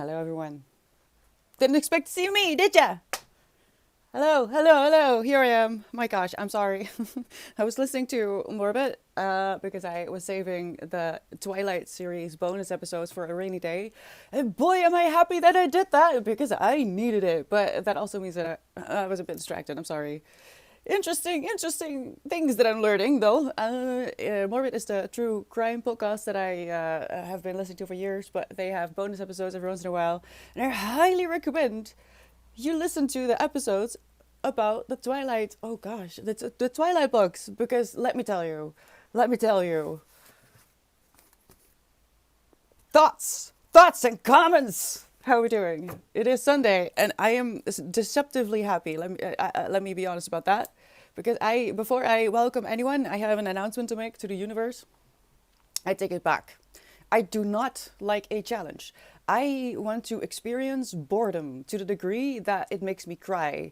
Hello, everyone. Didn't expect to see me, did ya? Hello, hello, hello. Here I am. My gosh, I'm sorry. I was listening to Morbid because I was saving the Twilight series bonus episodes for a rainy day. And boy, am I happy that I did that because I needed it. But that also means that I was a bit distracted. I'm sorry. Interesting things that I'm learning, though. Morbid is the true crime podcast that I have been listening to for years, but they have bonus episodes every once in a while. And I highly recommend you listen to the episodes about the Twilight. Oh gosh, the Twilight books. Because let me tell you, thoughts and comments. How are we doing? It is Sunday, and I am deceptively happy. Let me be honest about that, because before I welcome anyone, I have an announcement to make to the universe. I take it back. I do not like a challenge. I want to experience boredom to the degree that it makes me cry.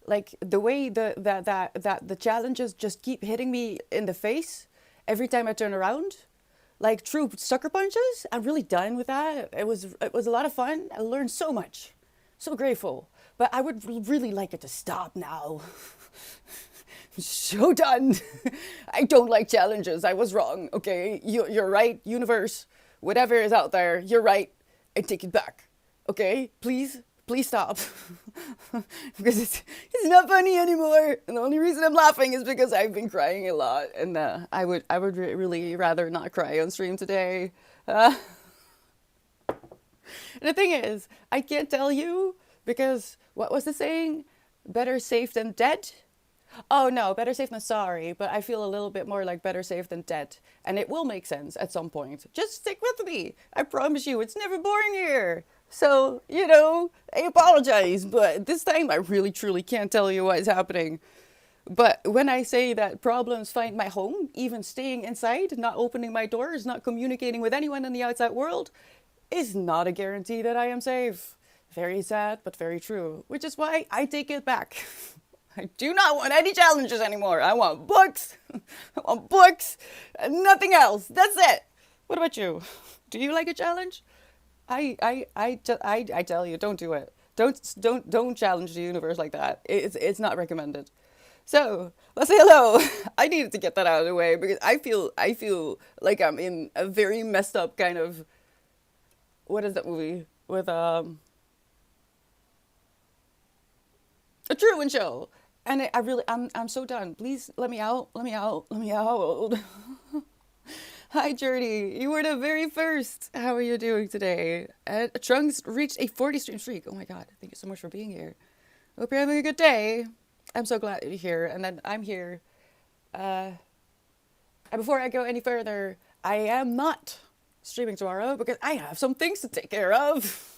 Like the way that the challenges just keep hitting me in the face every time I turn around. Like true sucker punches. I'm really done with that. It was a lot of fun. I learned so much. So grateful. But I would really like it to stop now. I'm so done. I don't like challenges. I was wrong. Okay, you're right, universe. Whatever is out there, you're right. I take it back. Okay, please stop. Because it's not funny anymore. And the only reason I'm laughing is because I've been crying a lot, and I would really rather not cry on stream today. The thing is, I can't tell you because what was the saying? Better safe than dead. Oh no, better safe than sorry, but I feel a little bit more like better safe than dead. And it will make sense at some point. Just stick with me. I promise you, it's never boring here. So, I apologize, but this time I really truly can't tell you what is happening. But when I say that problems find my home, even staying inside, not opening my doors, not communicating with anyone in the outside world, is not a guarantee that I am safe. Very sad, but very true. Which is why I take it back. I do not want any challenges anymore. I want books. I want books and nothing else. That's it. What about you? Do you like a challenge? I tell you, don't do it. Don't challenge the universe like that. It's not recommended. So let's say hello. I needed to get that out of the way because I feel like I'm in a very messed up kind of, what is that movie with a Truman Show. And I'm so done. Please let me out. Let me out. Let me out. Hi, Journey. You were the very first. How are you doing today? Trunks reached a 40 stream streak. Oh my God. Thank you so much for being here. Hope you're having a good day. I'm so glad you're here. And then I'm here. And before I go any further, I am not streaming tomorrow because I have some things to take care of.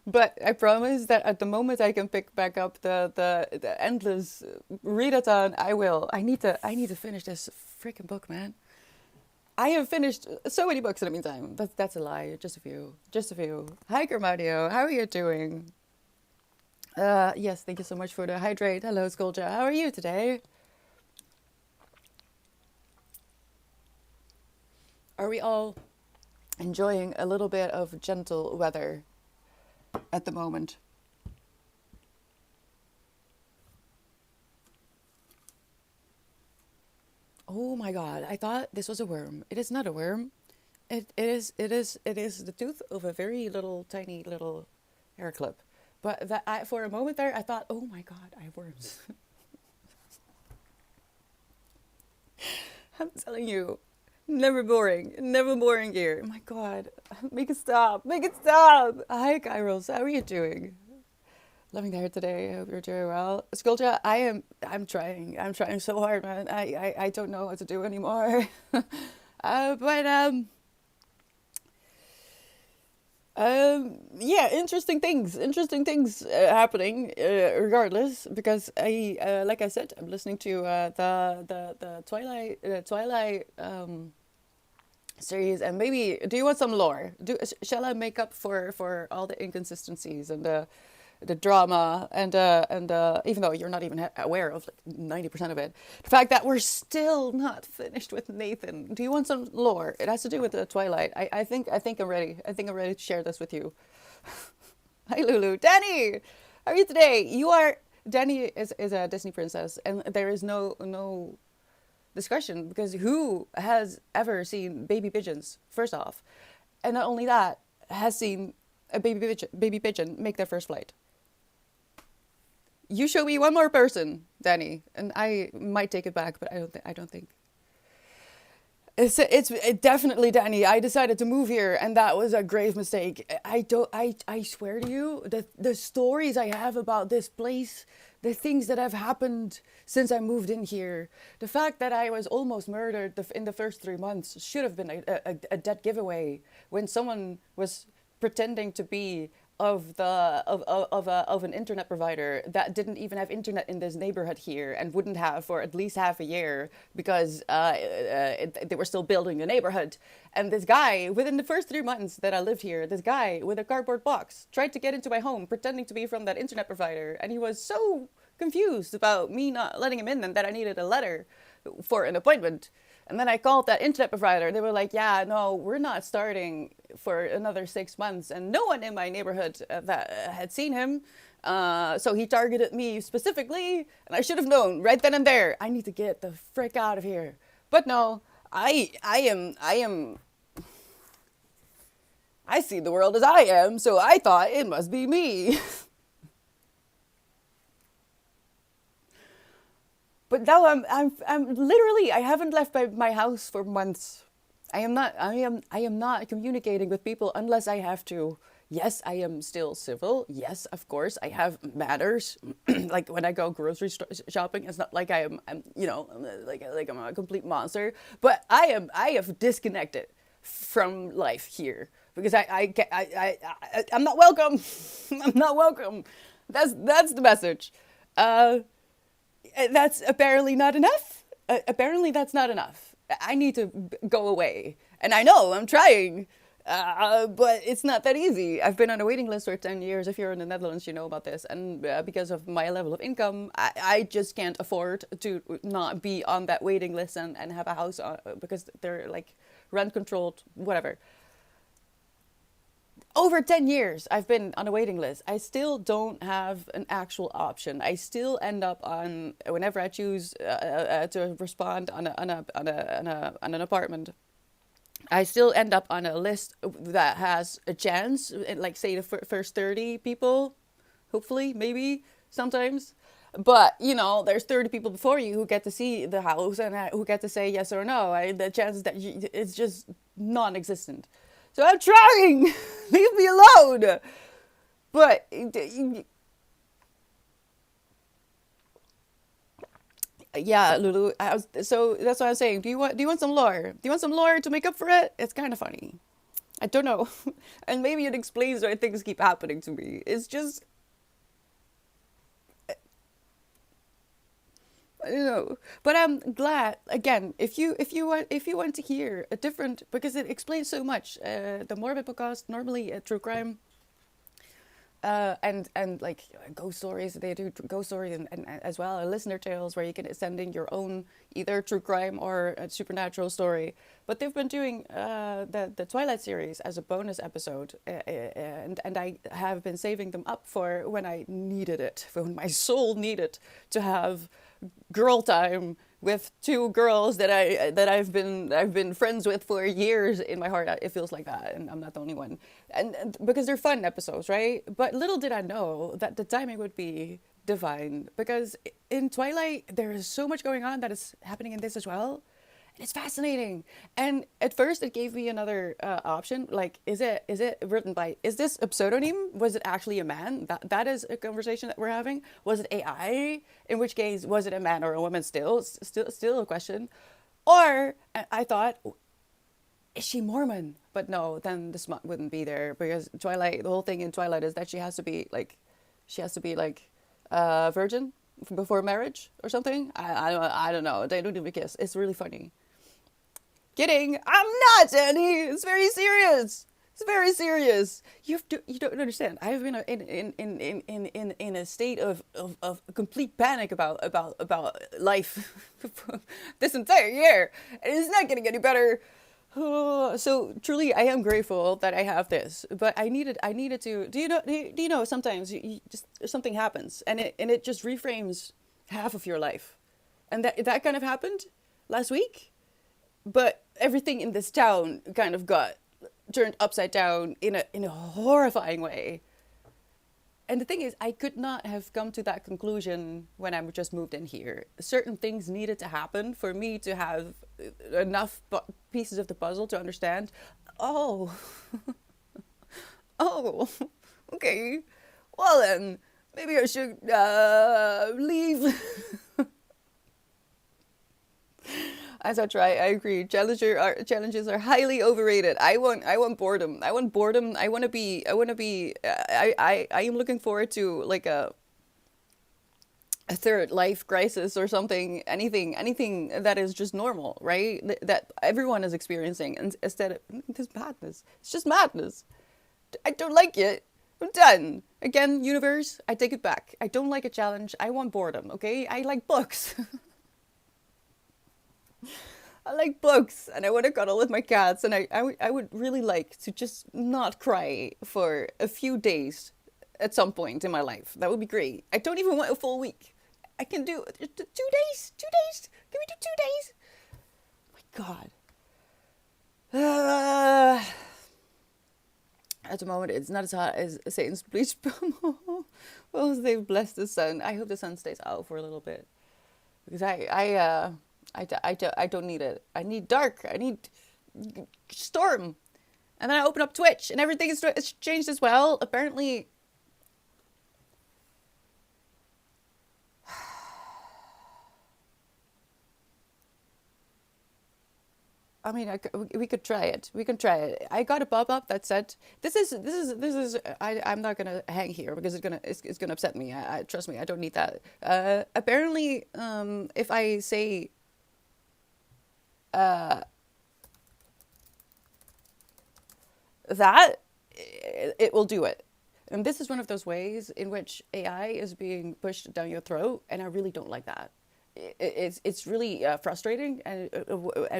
But I promise that at the moment I can pick back up the endless readathon, I will. I need to finish this freaking book, man. I have finished so many books in the meantime. That's a lie. Just a few. Just a few. Hi, Germadio. How are you doing? Yes, thank you so much for the hydrate. Hello, Skolja. How are you today? Are we all enjoying a little bit of gentle weather at the moment? Oh my God, I thought this was a worm. It is not a worm. It is the tooth of a very little tiny little hair clip. But for a moment there I thought, oh my God, I have worms. I'm telling you, never boring here. My God, make it stop, make it stop. Hi, Kairos, how are you doing? Loving the hair today. I hope you're doing well. Skulja, I'm trying so hard, man. I don't know what to do anymore. But yeah, interesting things happening. Regardless, because like I said, I'm listening to the Twilight series, and maybe do you want some lore? Shall I make up for all the inconsistencies and the drama, and even though you're not even aware of like 90% of it, the fact that we're still not finished with Nathan. Do you want some lore? It has to do with the Twilight. I think I'm ready. I think I'm ready to share this with you. Hi, Lulu. Danny, how are you today? Danny is a Disney princess, and there is no discussion because who has ever seen baby pigeons? First off, and not only that, has seen a baby pigeon make their first flight. You show me one more person, Danny, and I might take it back, but I don't think. It's definitely Danny. I decided to move here, and that was a grave mistake. I swear to you, the stories I have about this place, the things that have happened since I moved in here, the fact that I was almost murdered in the first 3 months should have been a dead giveaway when someone was pretending to be of an internet provider that didn't even have internet in this neighborhood here and wouldn't have for at least half a year because they were still building the neighborhood. And this guy, within the first 3 months that I lived here, this guy with a cardboard box tried to get into my home pretending to be from that internet provider, and he was so confused about me not letting him in and that I needed a letter for an appointment. And then I called that internet provider. They were like, yeah, no, we're not starting for another 6 months. And no one in my neighborhood that had seen him. So he targeted me specifically. And I should have known right then and there, I need to get the frick out of here. But no, I see the world as I am. So I thought it must be me. But now I'm literally, I haven't left my house for months. I am not communicating with people unless I have to. Yes, I am still civil. Yes, of course, I have manners. Like when I go grocery shopping, it's not like I'm like I'm a complete monster. But I have disconnected from life here because I'm not welcome. I'm not welcome. That's the message. That's apparently not enough. Apparently that's not enough. I need to go away. And I know I'm trying, but it's not that easy. I've been on a waiting list for 10 years. If you're in the Netherlands, you know about this. And because of my level of income, I just can't afford to not be on that waiting list and have a house because they're like rent controlled, whatever. Over 10 years, I've been on a waiting list. I still don't have an actual option. I still end up on, whenever I choose to respond on an apartment, I still end up on a list that has a chance, like say the first 30 people, hopefully, maybe, sometimes. But, there's 30 people before you who get to see the house and who get to say yes or no. The chances that it's just non-existent. So I'm trying. Leave me alone. But yeah, Lulu. So that's what I'm saying. Do you want some lore? Do you want some lore to make up for it? It's kind of funny. I don't know, and maybe it explains why things keep happening to me. It's just I don't know, but I'm glad again. If you want to hear a different, because it explains so much. The Morbid podcast, normally true crime, and like ghost stories. They do ghost stories and as well listener tales where you can send in your own either true crime or a supernatural story. But they've been doing the Twilight series as a bonus episode, and I have been saving them up for when I needed it, for when my soul needed to have girl time with two girls that I've been friends with for years. In my heart, it feels like that, and I'm not the only one. And because they're fun episodes, right? But little did I know that the timing would be divine, because in Twilight there is so much going on that is happening in this as well. It's fascinating. And at first it gave me another option. Like, is it written by, is this a pseudonym? Was it actually a man? That is a conversation that we're having. Was it AI? In which case, was it a man or a woman? Still a question. Or I thought, is she Mormon? But no, then the smut wouldn't be there, because Twilight, the whole thing in Twilight is that she has to be like virgin before marriage or something. I don't know. They don't even kiss. It's really funny. Kidding. I'm not, Annie. It's very serious. It's very serious. You don't understand. I've been in a state of complete panic about life this entire year. And it's not getting any better. So truly, I am grateful that I have this. But I needed to. Do you know? Sometimes you just something happens, and it just reframes half of your life, and that kind of happened last week. But everything in this town kind of got turned upside down in a horrifying way. And the thing is, I could not have come to that conclusion when I just moved in here. Certain things needed to happen for me to have enough pieces of the puzzle to understand. Oh, oh, okay. Well then, maybe I should leave. As I try, I agree. Challenges are highly overrated. I want boredom. I want boredom. I am looking forward to like a third life crisis or something. Anything that is just normal, right? That everyone is experiencing, and instead of this madness, it's just madness. I don't like it. I'm done. Again, universe, I take it back. I don't like a challenge. I want boredom. Okay, I like books. I like books, and I want to cuddle with my cats, and I would really like to just not cry for a few days at some point in my life. That would be great. I don't even want a full week. I can do 2 days. 2 days. Can we do 2 days? Oh my God. At the moment, it's not as hot as Satan's bleach bomb. Well, they've blessed the sun. I hope the sun stays out for a little bit, because I don't need it. I need dark. I need storm. And then I open up Twitch, and everything is changed as well. Apparently, I mean, we could try it. We can try it. I got a pop-up that said, I'm not gonna hang here because it's gonna upset me. I trust me. I don't need that. Apparently, if I say that, it will do it. And this is one of those ways in which AI is being pushed down your throat, and I really don't like that. It's really frustrating, and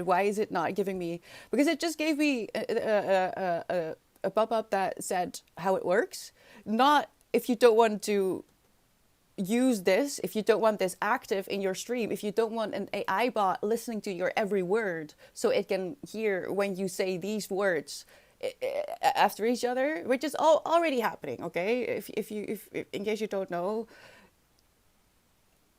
why is it not giving me? Because it just gave me a pop-up that said how it works, not if you don't want to use this, if you don't want this active in your stream, if you don't want an AI bot listening to your every word so it can hear when you say these words after each other, which is already happening. Okay, if in case you don't know,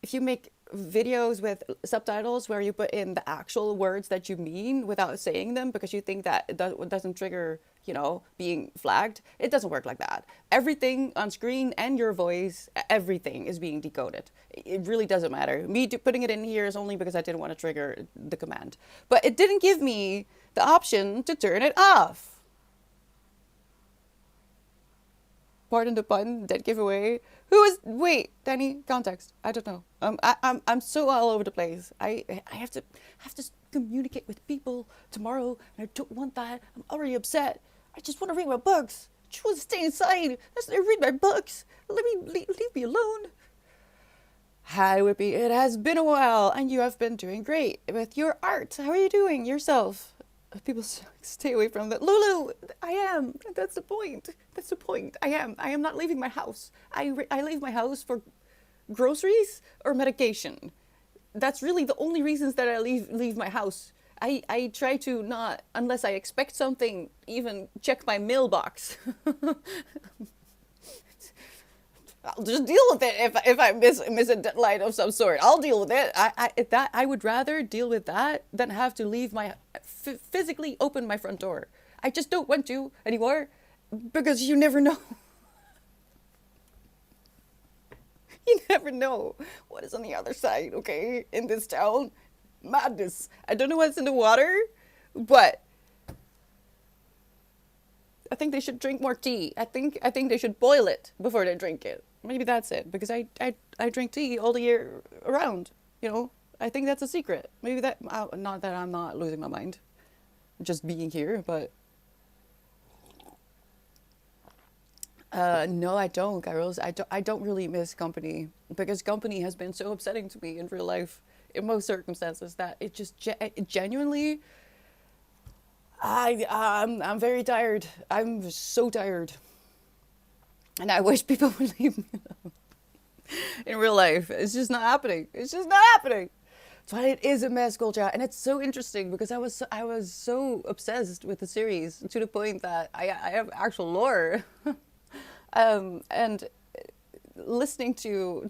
if you make videos with subtitles where you put in the actual words that you mean without saying them because you think that it doesn't trigger, being flagged, it doesn't work like that. Everything on screen and your voice, everything is being decoded. It really doesn't matter. Me putting it in here is only because I didn't want to trigger the command. But it didn't give me the option to turn it off. Pardon the pun, dead giveaway. Wait, Danny, context. I don't know. I'm so all over the place. I have to communicate with people tomorrow, and I don't want that. I'm already upset. I just want to read my books. I just want to stay inside. Let's read my books. Leave me alone. Hi, Whippy. It has been a while, and you have been doing great with your art. How are you doing yourself? People stay away from that. Lulu, I am. That's the point. That's the point. I am not leaving my house. I leave my house for groceries or medication. That's really the only reasons that I leave my house. I try to not, unless I expect something, even check my mailbox. I'll just deal with it if I miss a deadline of some sort. I'll deal with it. I would rather deal with that than have to leave physically open my front door. I just don't want to anymore because you never know. You never know what is on the other side, okay? In this town, madness. I don't know what's in the water, but I think they should drink more tea. I think they should boil it before they drink it. Maybe that's it, because I drink tea all the year around, I think that's a secret. Maybe that, not that I'm not losing my mind, just being here, but No, I don't, Kairos. I don't really miss company because company has been so upsetting to me in real life in most circumstances that it just it genuinely I'm very tired. I'm so tired. And I wish people would leave me in real life. It's just not happening. It's just not happening. Twilight is a mess, culture, and it's so interesting because I was so obsessed with the series to the point that I have actual lore, and listening to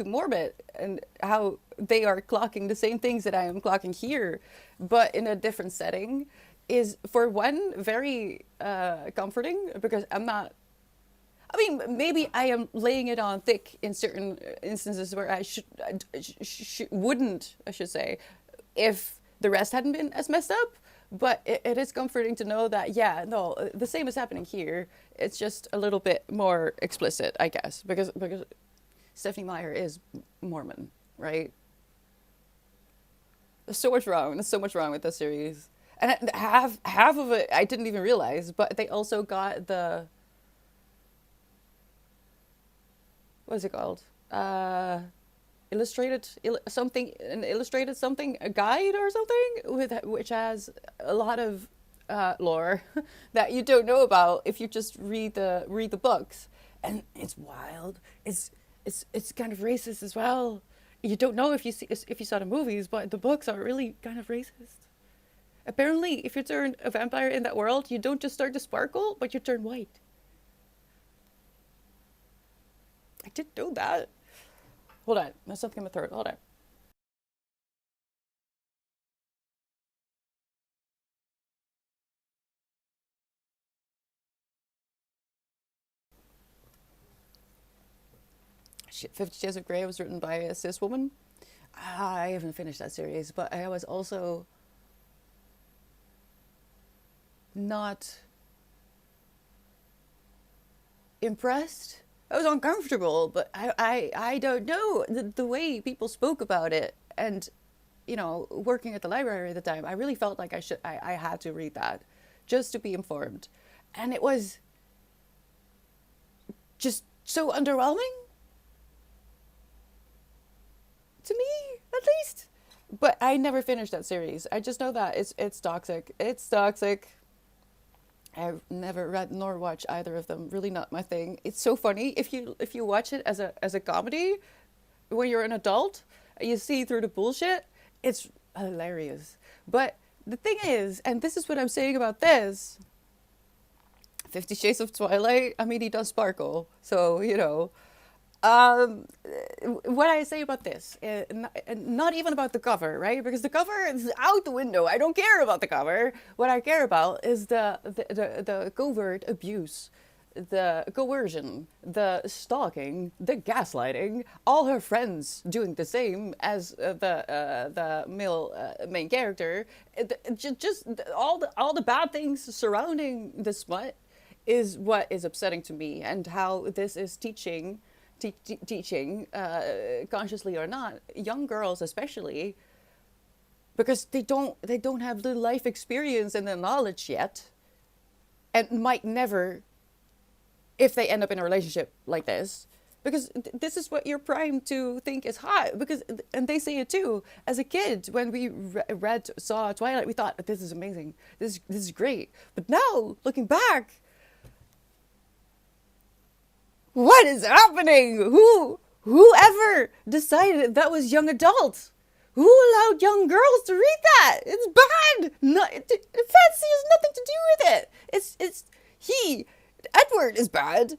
Morbid and how they are clocking the same things that I am clocking here, but in a different setting, is for one very comforting because I'm not. I mean, maybe I am laying it on thick in certain instances where wouldn't, I should say, if the rest hadn't been as messed up. But it is comforting to know that, yeah, no, the same is happening here. It's just a little bit more explicit, I guess, because Stephanie Meyer is Mormon, right? There's so much wrong. There's so much wrong with this series, and half of it I didn't even realize. But they also got the what is it called? Illustrated something, an illustrated something, a guide or something with which has a lot of lore that you don't know about if you just read the books, and it's wild. It's kind of racist as well. You don't know if you saw the movies, but the books are really kind of racist. Apparently, if you turn a vampire in that world, you don't just start to sparkle, but you turn white. I didn't know that. Hold on, there's something in my throat. Hold on. Shit, 50 Shades of Grey was written by a cis woman. I haven't finished that series, but I was also not impressed. I was uncomfortable, but I don't know the way people spoke about it, and working at the library at the time, I really felt like I had to read that just to be informed, and it was just so underwhelming to me, at least. But I never finished that series. I just know that it's toxic. It's toxic. I've never read nor watched either of them. Really not my thing. It's so funny if you watch it as a comedy when you're an adult, you see through the bullshit. It's hilarious. But the thing is, and this is what I'm saying about this, 50 Shades of Twilight, I mean, he does sparkle. So, um, what I say about this, not even about the cover, right? Because the cover is out the window. I don't care about the cover. What I care about is the covert abuse, the coercion, the stalking, the gaslighting, all her friends doing the same as the male main character. Just all the bad things surrounding the smut is what is upsetting to me, and how this is teaching, consciously or not, young girls especially, because they don't have the life experience and the knowledge yet, and might never if they end up in a relationship like this, because this is what you're primed to think is hot. Because, and they say it too, as a kid when we saw Twilight, we thought this is amazing, this is great. But now looking back, what is happening? Whoever decided that was young adult? Who allowed young girls to read that? It's bad. No, fantasy has nothing to do with it. It's he. Edward is bad.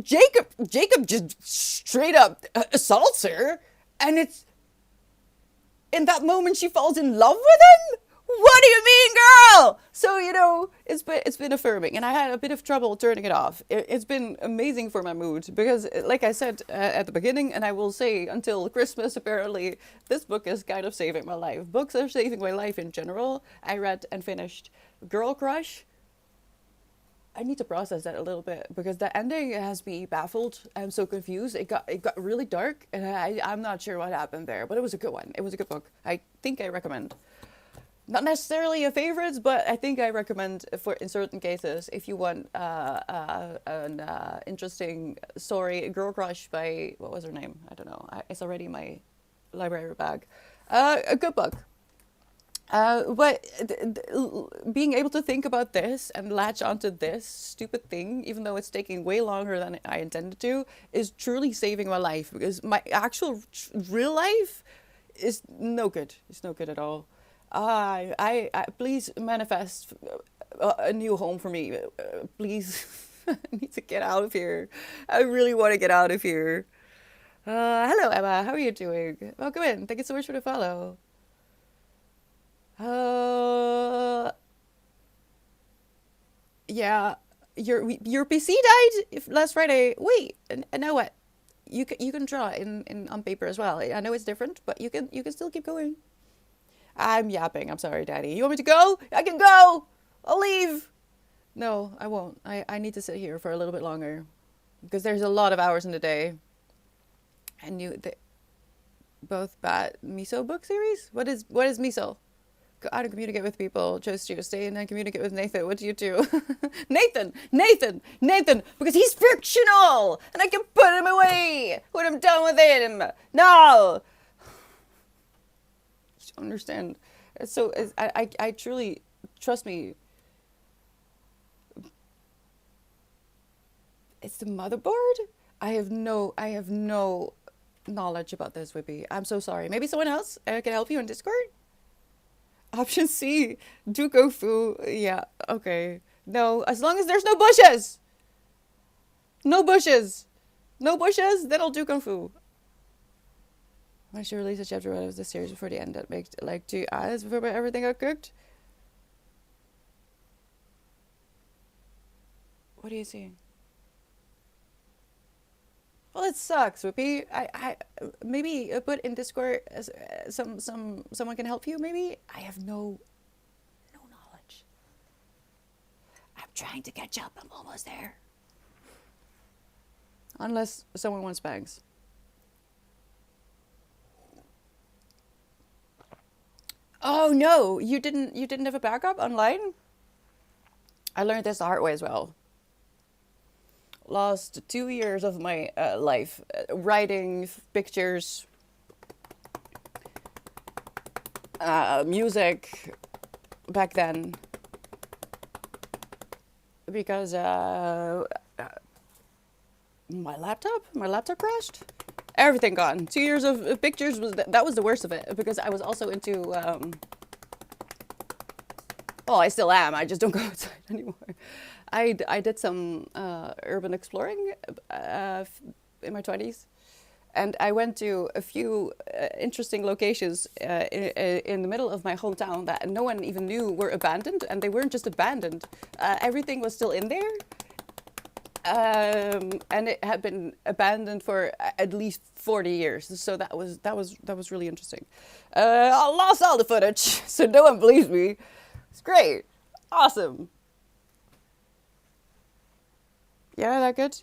Jacob just straight up assaults her, and it's in that moment she falls in love with him. What do you mean, girl? So it's been affirming, and I had a bit of trouble turning it off. It's been amazing for my mood because, like I said at the beginning, and I will say until Christmas, apparently this book is kind of saving my life. Books are saving my life in general. I read and finished Girl Crush. I need to process that a little bit because the ending has me baffled. I'm so confused. It got really dark, and I'm not sure what happened there, but it was a good one. It was a good book. I think I recommend. Not necessarily a favorite, but I think I recommend for in certain cases if you want an interesting story. Girl Crush by what was her name? I don't know. It's already in my library bag. A good book. Being able to think about this and latch onto this stupid thing, even though it's taking way longer than I intended to, is truly saving my life because my actual real life is no good. It's no good at all. I please manifest a new home for me. Please, I need to get out of here. I really want to get out of here. Hello, Emma. How are you doing? Welcome in. Thank you so much for the follow. Uh, yeah, your PC died last Friday. Wait, and now what? You can draw in on paper as well. I know it's different, but you can still keep going. I'm yapping. I'm sorry, Daddy. You want me to go? I can go. I'll leave. No, I won't. I need to sit here for a little bit longer because there's a lot of hours in the day. And both bad miso book series. What is miso? Go out and communicate with people. Just you stay and then communicate with Nathan. What do you do? Nathan, because he's fictional and I can put him away when I'm done with him. No, you don't understand. So I truly trust me. It's the motherboard. I have no knowledge about this, Whippy. I'm so sorry. Maybe someone else can help you on Discord. Option C, do Kung Fu. Yeah, okay. No, as long as there's no bushes. No bushes. No bushes, then I'll do Kung Fu. I should release a chapter one of this series before the end that makes like 2 hours before everything got cooked. What are you seeing? Well, it sucks, Whoopi. I maybe put in Discord someone can help you. Maybe I have no knowledge. I'm trying to catch up. I'm almost there. Unless someone wants bangs. Oh no, you didn't have a backup online? I learned this the hard way as well. Lost 2 years of my life writing pictures, music back then because my laptop crashed. Everything gone. 2 years of pictures that was the worst of it because I was also into well, I still am. I just don't go outside anymore. I did some urban exploring in my 20s. And I went to a few interesting locations in the middle of my hometown that no one even knew were abandoned. And they weren't just abandoned. Everything was still in there. And it had been abandoned for at least 40 years. So that was really interesting. I lost all the footage, so no one believes me. It's great. Awesome. Yeah, that good?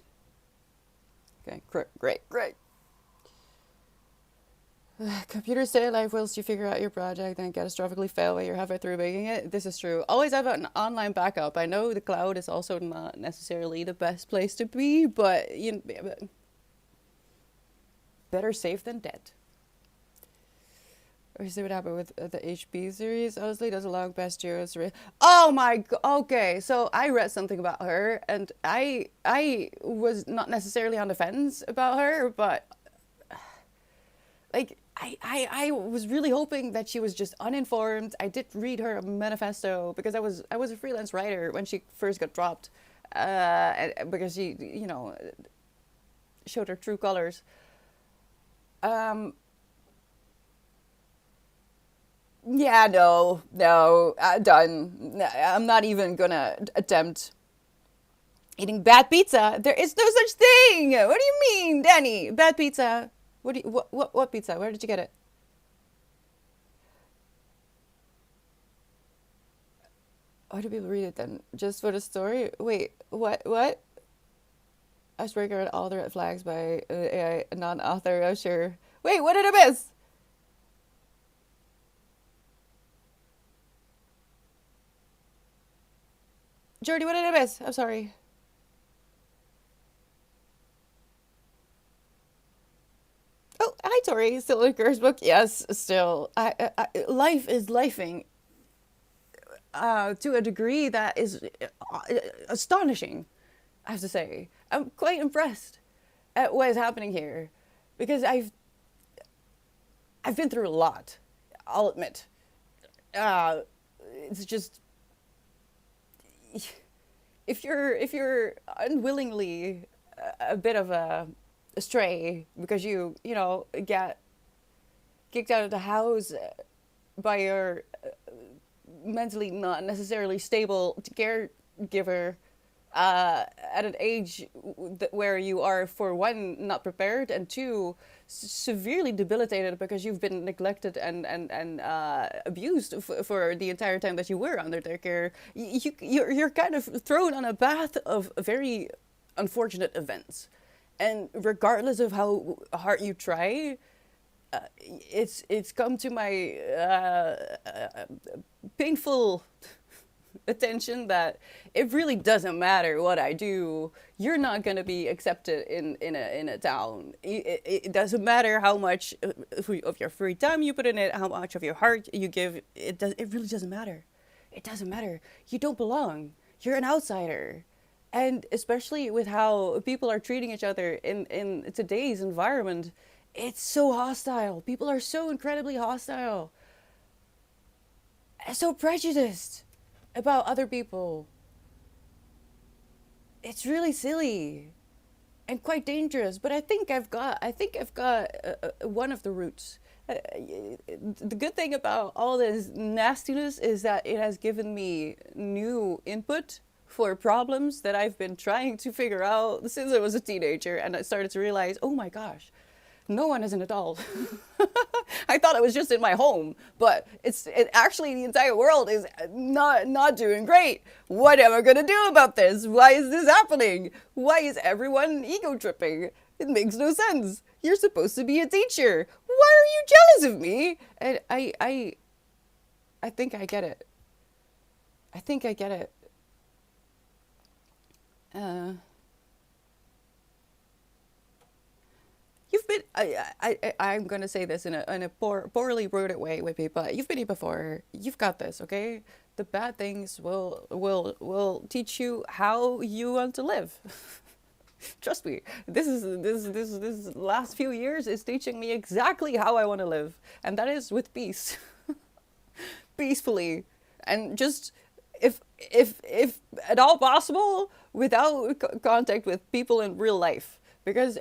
Okay, great. Computers stay alive whilst you figure out your project, then catastrophically fail while you're halfway through making it. This is true. Always have an online backup. I know the cloud is also not necessarily the best place to be, but better safe than dead. Or see what happened with the HP series. Honestly, that's a long past year. Oh my god. Okay, so I read something about her, and I was not necessarily on the fence about her, but like I was really hoping that she was just uninformed. I did read her manifesto because I was a freelance writer when she first got dropped, because she showed her true colors. Yeah, no, done. I'm not even gonna attempt eating bad pizza. There is no such thing. What do you mean, Danny? Bad pizza? What pizza? Where did you get it? Why do people read it then? Just for the story? Wait, what? Icebreaker and all the red flags by AI non-author. Oh, sure. Wait, what did I miss? Jordy, what did I miss? I'm sorry. Oh, hi, Tori. Still in Curse book? Yes, still. Life is lifing to a degree that is astonishing, I have to say. I'm quite impressed at what is happening here because I've been through a lot. I'll admit. Uh, it's just if you're unwillingly a bit of a stray because you get kicked out of the house by your mentally not necessarily stable caregiver at an age where you are, for one, not prepared, and two, severely debilitated because you've been neglected and abused for the entire time that you were under their care. You're kind of thrown on a path of very unfortunate events. And regardless of how hard you try, it's come to my painful attention that it really doesn't matter what I do. You're not going to be accepted in a town. It doesn't matter how much of your free time you put in it, how much of your heart you give. It really doesn't matter. It doesn't matter. You don't belong. You're an outsider. And especially with how people are treating each other in today's environment, it's so hostile. People are so incredibly hostile, so prejudiced about other people. It's really silly and quite dangerous. But I think I've got one of the roots. The good thing about all this nastiness is that it has given me new input for problems that I've been trying to figure out since I was a teenager, and I started to realize, oh my gosh, no one is an adult. I thought it was just in my home, but it actually the entire world is not doing great. What am I gonna do about this? Why is this happening? Why is everyone ego tripping? It makes no sense. You're supposed to be a teacher. Why are you jealous of me? And I think I get it. I think I get it. Uh, you've been I'm gonna say this in a poorly worded way, Whippy, but you've been here before. You've got this, okay? The bad things will teach you how you want to live. Trust me. This last few years is teaching me exactly how I want to live, and that is with peace, peacefully, and just if at all possible without contact with people in real life, because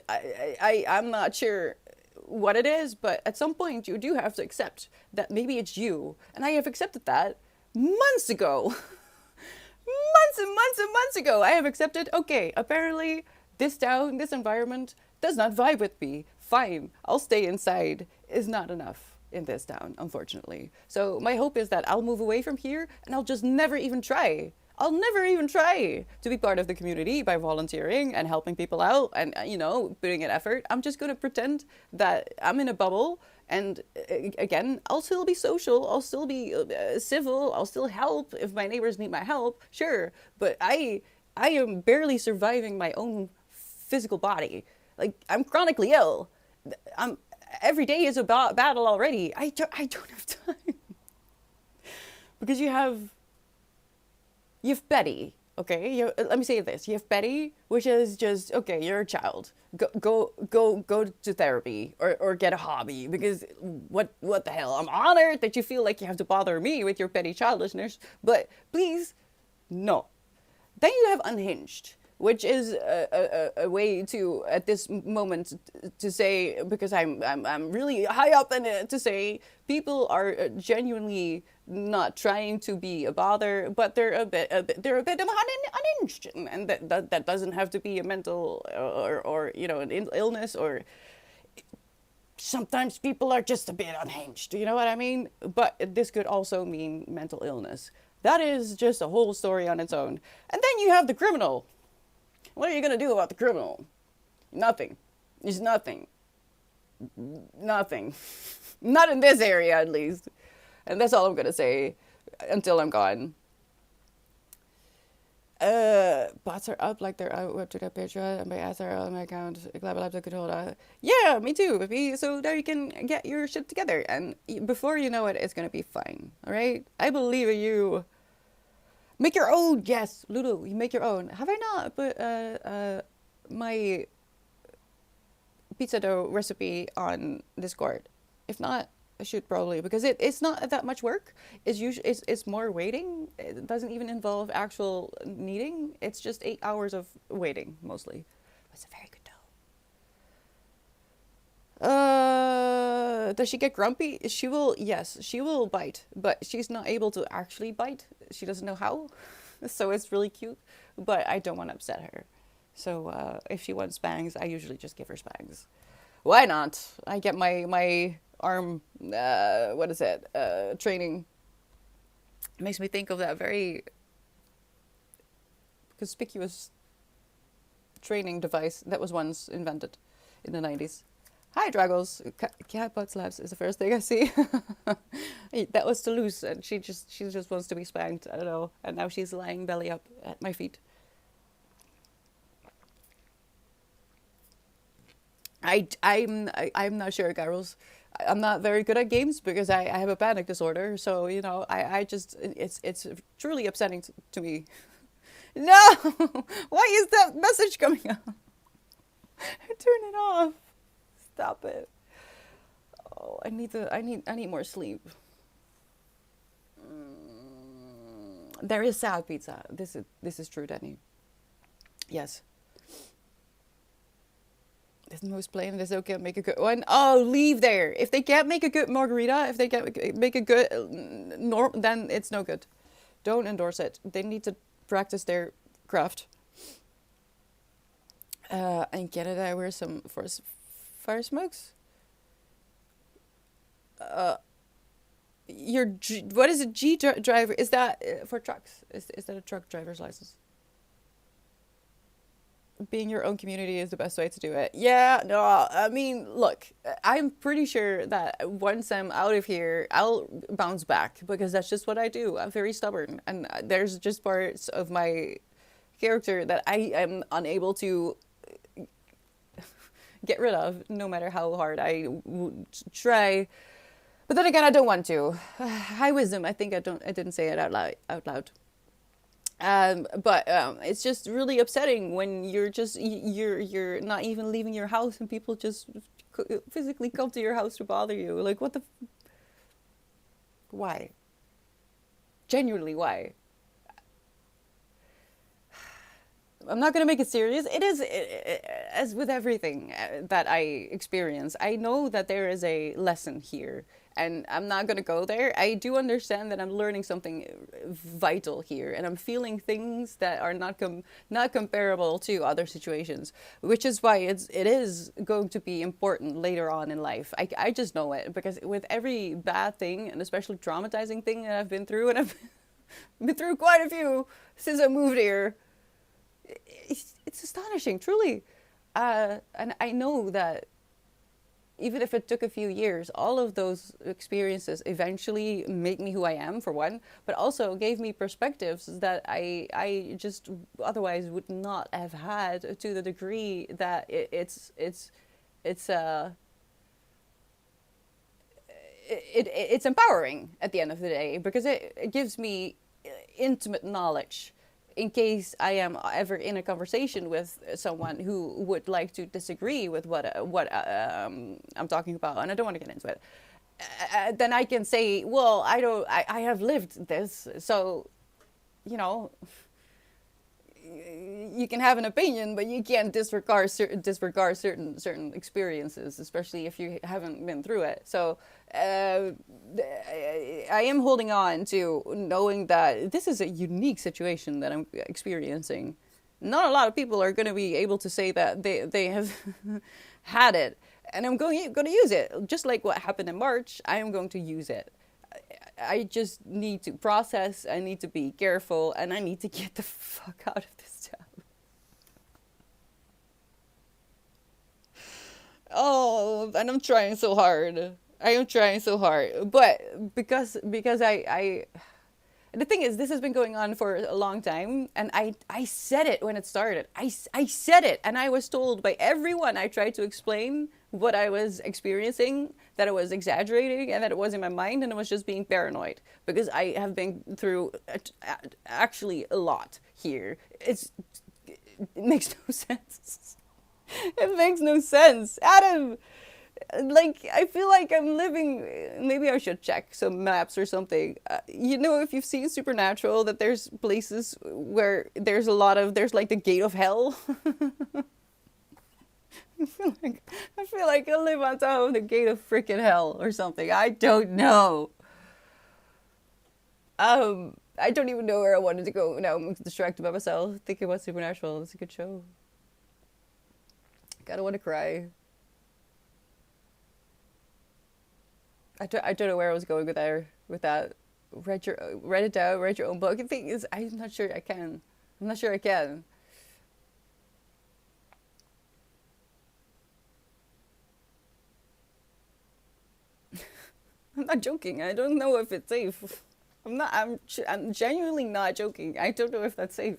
I'm not sure what it is, but at some point you do have to accept that maybe it's you, and I have accepted that months ago. Months and months and months ago, I have accepted, okay, apparently this town, this environment does not vibe with me. Fine, I'll stay inside is not enough in this town, unfortunately. So my hope is that I'll move away from here and I'll just never even try. I'll never even try to be part of the community by volunteering and helping people out and, putting in effort. I'm just going to pretend that I'm in a bubble. And again, I'll still be social. I'll still be civil. I'll still help if my neighbors need my help. Sure. But I am barely surviving my own physical body. Like, I'm chronically ill. I'm every day is a battle already. I don't have time. Because you've Betty, okay? Let me say this. You have Betty, which is just, okay, you're a child. Go to therapy or get a hobby, because what the hell? I'm honored that you feel like you have to bother me with your petty childishness, but please, no. Then you have Unhinged, which is a way to, at this moment, to say, because I'm really high up in it, to say people are genuinely not trying to be a bother, but they're a bit unhinged, and that doesn't have to be a mental or an illness, or sometimes people are just a bit unhinged. You know what I mean? But this could also mean mental illness. That is just a whole story on its own. And then you have the criminal. What are you going to do about the criminal? Nothing. There's nothing. Nothing. Not in this area, at least. And that's all I'm going to say until I'm gone. Bots are up like they're out web to that picture and my ads are on my account. Glad I could hold on. Yeah, me too, baby. So now you can get your shit together, and before you know it, it's gonna be fine. All right, I believe in you. Make your own. Yes, Lulu, you make your own. Have I not put my pizza dough recipe on Discord? If not, I should probably, because it's not that much work. It's more waiting. It doesn't even involve actual kneading. It's just 8 hours of waiting mostly. It's a very good dough. Does she get grumpy? She will. Yes, she will bite, but she's not able to actually bite. She doesn't know how, so it's really cute. But I don't want to upset her. So if she wants spanks, I usually just give her spanks. Why not? I get my arm, what is it, training. It makes me think of that very conspicuous training device that was once invented in the 90s. Hi, Draggles. Cat butt slaps is the first thing I see. That was Toulouse, and she just wants to be spanked. I don't know. And now she's lying belly up at my feet. I'm not sure, Carols. I'm not very good at games because I have a panic disorder. So I just it's truly upsetting to me. No, why is that message coming up? Turn it off. Stop it. Oh, I need more sleep. There is sad pizza. This is true, Danny. Yes. If the most plain, they still can't make a good one. Oh, leave there. If they can't make a good margarita, if they can't make a good norm, then it's no good. Don't endorse it. They need to practice their craft. In Canada, I wear some for fire smokes. What is a driver? Is that for trucks? Is that a truck driver's license? Being your own community is the best way to do it. Yeah, no, I mean, look, I'm pretty sure that once I'm out of here, I'll bounce back because that's just what I do. I'm very stubborn, and there's just parts of my character that I am unable to get rid of, no matter how hard I would try. But then again, I don't want to. High wisdom. I think I didn't say it out loud. But it's just really upsetting when you're not even leaving your house and people just physically come to your house to bother you. Like, what the? Why? Genuinely, why? I'm not going to make it serious. It is, as with everything that I experience, I know that there is a lesson here, and I'm not going to go there. I do understand that I'm learning something vital here, and I'm feeling things that are not comparable to other situations, which is why it is going to be important later on in life. I just know it, because with every bad thing, and especially traumatizing thing that I've been through, and I've been through quite a few since I moved here, it's astonishing, truly. And I know that even if it took a few years, all of those experiences eventually make me who I am, for one, but also gave me perspectives that I just otherwise would not have had, to the degree that it's empowering at the end of the day, because it gives me intimate knowledge in case I am ever in a conversation with someone who would like to disagree with what I'm talking about, and I don't want to get into it. Then I can say, well, I have lived this, so, you know, you can have an opinion, but you can't disregard certain experiences, especially if you haven't been through it. So I am holding on to knowing that this is a unique situation that I'm experiencing. Not a lot of people are going to be able to say that they have had it, and I'm going to use it. Just like what happened in March, I am going to use it. I just need to process, I need to be careful, and I need to get the fuck out of this town. Oh, and I'm trying so hard. I am trying so hard. But because I And the thing is, this has been going on for a long time, and I said it when it started. I said it, and I was told by everyone I tried to explain what I was experiencing, that I was exaggerating, and that it was in my mind, and it was just being paranoid. Because I have been through actually a lot here. It makes no sense. It makes no sense. Adam, like, I feel like I'm living. Maybe I should check some maps or something. You know, if you've seen Supernatural, that there's places where there's like the gate of hell. I feel like I live on top of the gate of freaking hell or something. I don't know. I don't even know where I wanted to go. Now I'm distracted by myself thinking about Supernatural. It's a good show. Kinda want to cry. I don't know where I was going with that. Write it down. Write your own book. The thing is, I'm not sure I can. I'm not sure I can. I'm not joking. I don't know if it's safe. I'm not. I'm genuinely not joking. I don't know if that's safe.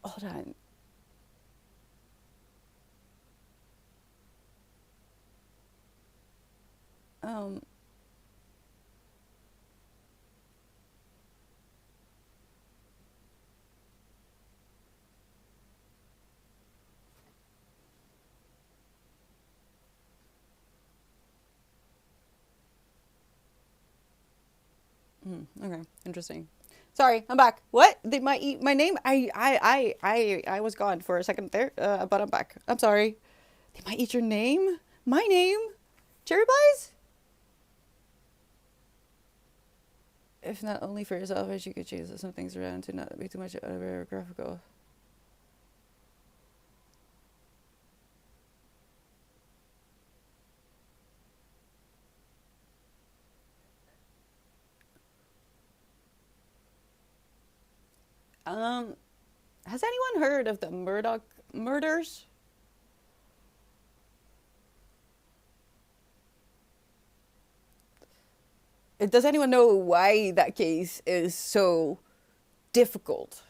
Hold on. Um. Okay. Interesting. Sorry, I'm back. What? They might eat my name? I was gone for a second there, but I'm back. I'm sorry. They might eat your name? My name? Cherry pies? If not only for yourself, as you could change some things around to not be too much autobiographical. Um, has anyone heard of the Murdoch murders? Does anyone know why that case is so difficult?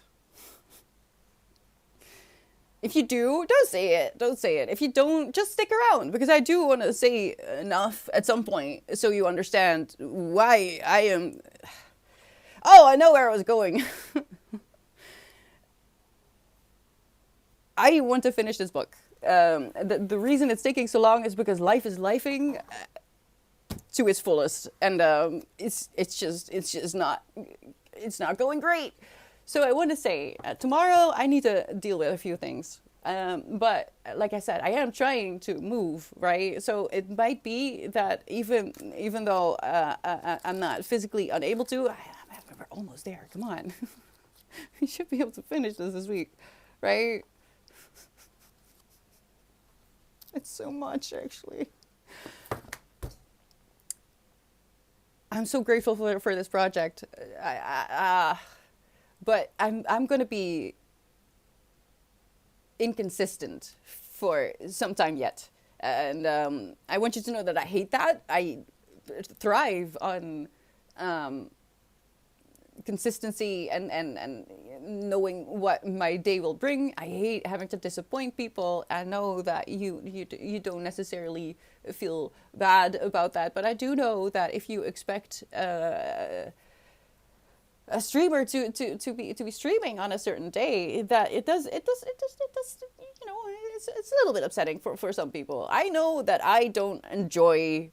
If you do, don't say it. Don't say it. If you don't, just stick around because I do want to say enough at some point so you understand why I am. Oh, I know where I was going. I want to finish this book. The reason it's taking so long is because life is lifing to its fullest, and it's just not going great. So I want to say tomorrow I need to deal with a few things. But like I said, I am trying to move, right? So it might be that even though I'm not physically unable to, we're almost there. Come on, we should be able to finish this week, right? It's so much, actually. I'm so grateful for this project. But I'm gonna be inconsistent for some time yet, and I want you to know that I hate that. I thrive on um, consistency and knowing what my day will bring. I hate having to disappoint people. I know that you don't necessarily feel bad about that, but I do know that if you expect a streamer to be streaming on a certain day, that it does, you know, it's a little bit upsetting for some people. I know that I don't enjoy,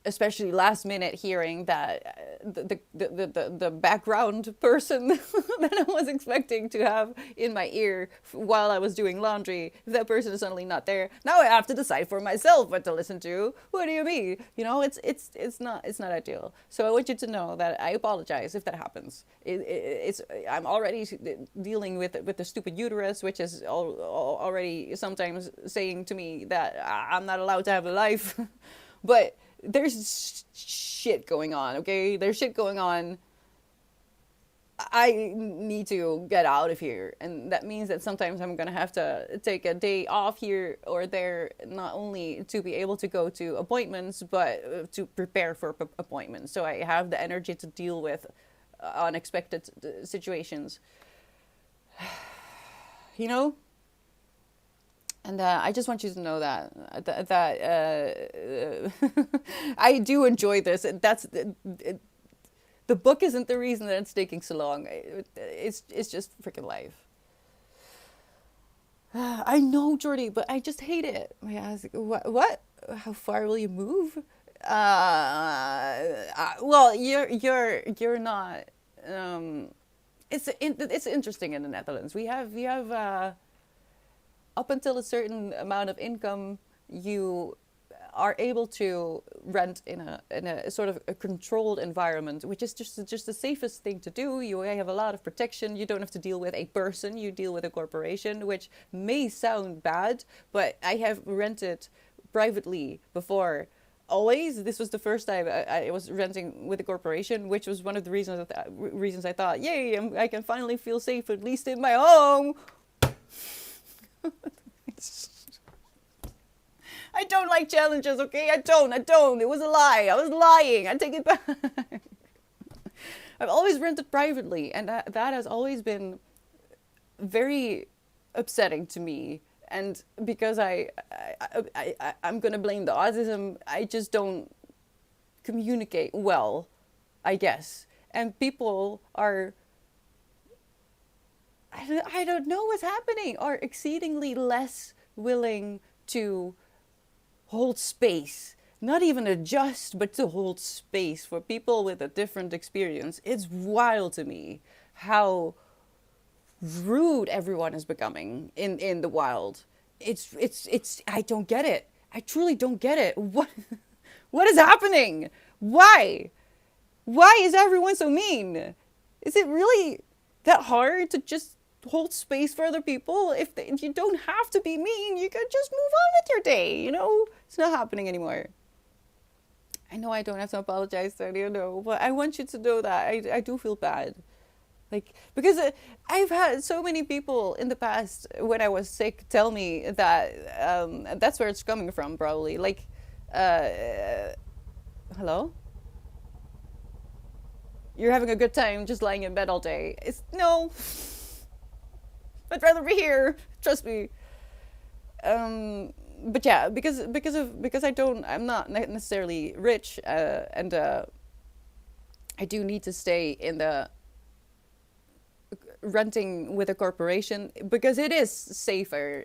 especially last minute, hearing that the background person that I was expecting to have in my ear while I was doing laundry, if that person is suddenly not there, now I have to decide for myself what to listen to. What do you mean? You know, it's not ideal. So I want you to know that I apologize if that happens. It's I'm already dealing with the stupid uterus, which is already sometimes saying to me that I'm not allowed to have a life, but there's shit going on, okay? There's shit going on. I need to get out of here. And that means that sometimes I'm going to have to take a day off here or there, not only to be able to go to appointments, but to prepare for appointments. So I have the energy to deal with unexpected situations. You know? And I just want you to know that I do enjoy this. That's the book isn't the reason that it's taking so long. It's just freaking life. I know, Jordy, but I just hate it. I ask, what? How far will you move? Well, you're not. It's interesting in the Netherlands. We have up until a certain amount of income, you are able to rent in a sort of a controlled environment, which is just the safest thing to do. You have a lot of protection. You don't have to deal with a person. You deal with a corporation, which may sound bad, but I have rented privately before. Always, this was the first time I was renting with a corporation, which was one of the reasons I thought, yay, I can finally feel safe, at least in my home. I don't like challenges, okay? I don't. It was a lie. I was lying. I take it back. I've always rented privately, and that has always been very upsetting to me. And because I'm going to blame the autism, I just don't communicate well, I guess. And people are, I don't know what's happening, are exceedingly less willing to hold space. Not even adjust, but to hold space for people with a different experience. It's wild to me how rude everyone is becoming in the wild. It's I don't get it. I truly don't get it. What is happening? Why is everyone so mean? Is it really that hard to just hold space for other people? If you don't have to be mean, you could just move on with your day, you know? It's not happening anymore. I know I don't have to apologize to you, know, but I want you to know that I do feel bad. Like, because I've had so many people in the past when I was sick tell me that that's where it's coming from, probably. Like, hello? You're having a good time just lying in bed all day. No. I'd rather be here. Trust me. But yeah, because I'm not necessarily rich, and I do need to stay in the renting with a corporation because it is safer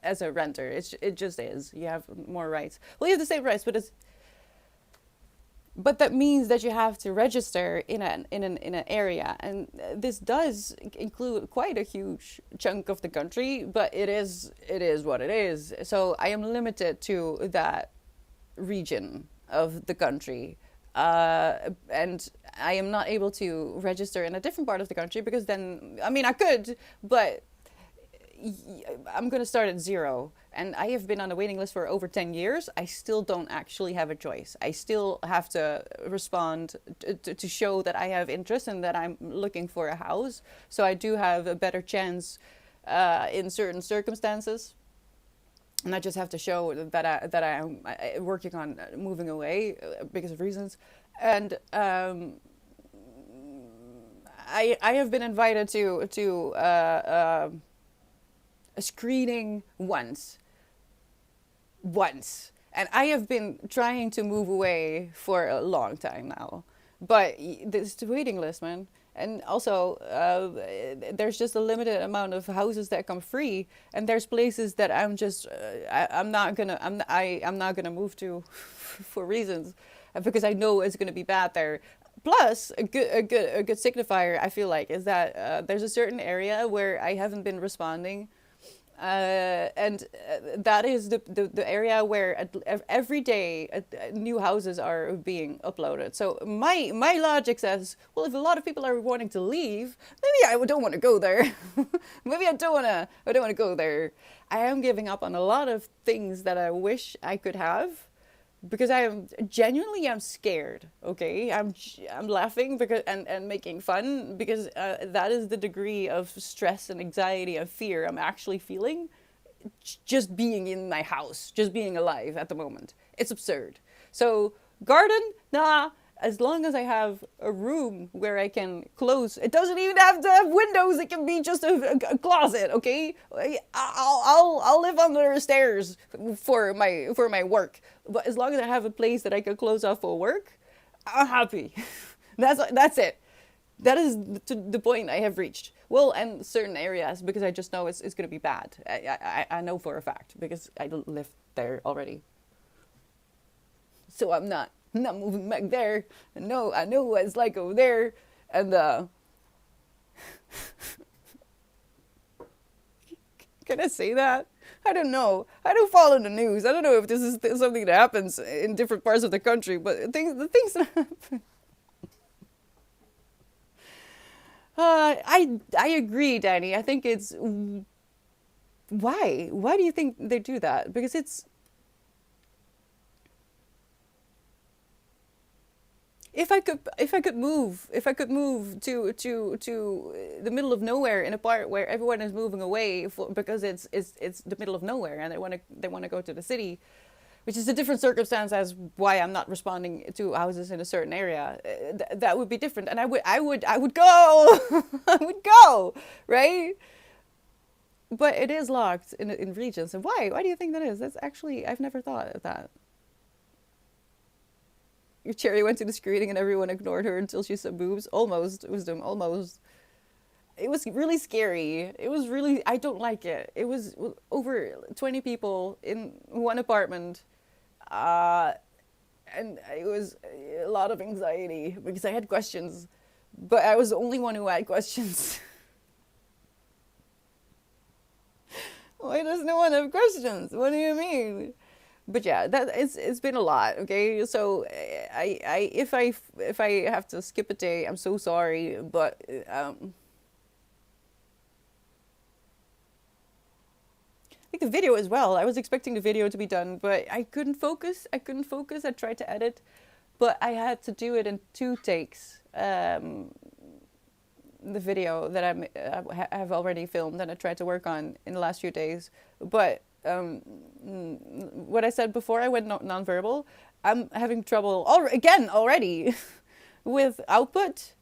as a renter. It just is. You have more rights. Well, you have the same rights, but that means that you have to register in an area, and this does include quite a huge chunk of the country. But it is what it is. So I am limited to that region of the country, and I am not able to register in a different part of the country because then, I mean, I could, but I'm going to start at zero. And I have been on the waiting list for over 10 years. I still don't actually have a choice. I still have to respond to show that I have interest and that I'm looking for a house. So I do have a better chance in certain circumstances. And I just have to show that I'm working on moving away because of reasons. And I have been invited to a screening once, and I have been trying to move away for a long time now, but this is the waiting list, man. And also, there's just a limited amount of houses that come free, and there's places that I'm just I'm not gonna move to for reasons, because I know it's gonna be bad there. Plus, a good signifier I feel like is that there's a certain area where I haven't been responding. And that is the area where every day new houses are being uploaded. So my logic says, well, if a lot of people are wanting to leave, maybe I don't want to go there. Maybe I don't want to go there. I am giving up on a lot of things that I wish I could have because I am genuinely I'm scared. Okay, I'm laughing because and making fun because that is the degree of stress and anxiety and fear I'm actually feeling just being in my house, just being alive at the moment. It's absurd. So, garden, nah. As long as I have a room where I can close, it doesn't even have to have windows. It can be just a closet, okay? I'll live under the stairs for my work. But as long as I have a place that I can close off for work, I'm happy. That's it. That is the point I have reached. Well, and certain areas, because I just know it's going to be bad. I know for a fact, because I live there already. So I'm not moving back there. No, I know what it's like over there. And, can I say that? I don't know. I don't follow the news. I don't know if this is something that happens in different parts of the country, but the things that happen. I agree, Danny. I think it's why? Why do you think they do that? Because it's if I could move to the middle of nowhere in a part where everyone is moving away because it's the middle of nowhere and they want to go to the city, which is a different circumstance as why I'm not responding to houses in a certain area. That would be different, and I would go, I would go, right? But it is locked in regions, and why? Why do you think that is? That's actually I've never thought of that. Your Cherry went to the screening and everyone ignored her until she said boobs. Almost, wisdom, almost. It was really scary. It was really, I don't like it. It was over 20 people in one apartment. Uh, and it was a lot of anxiety because I had questions, but I was the only one who had questions. Why does no one have questions? What do you mean? But yeah, that it's been a lot. Okay, so if I have to skip a day, I'm so sorry. But I think the video as well. I was expecting the video to be done, but I couldn't focus. I couldn't focus. I tried to edit, but I had to do it in two takes. The video that I have already filmed and I tried to work on in the last few days, but what I said before I went nonverbal, I'm having trouble again already with output.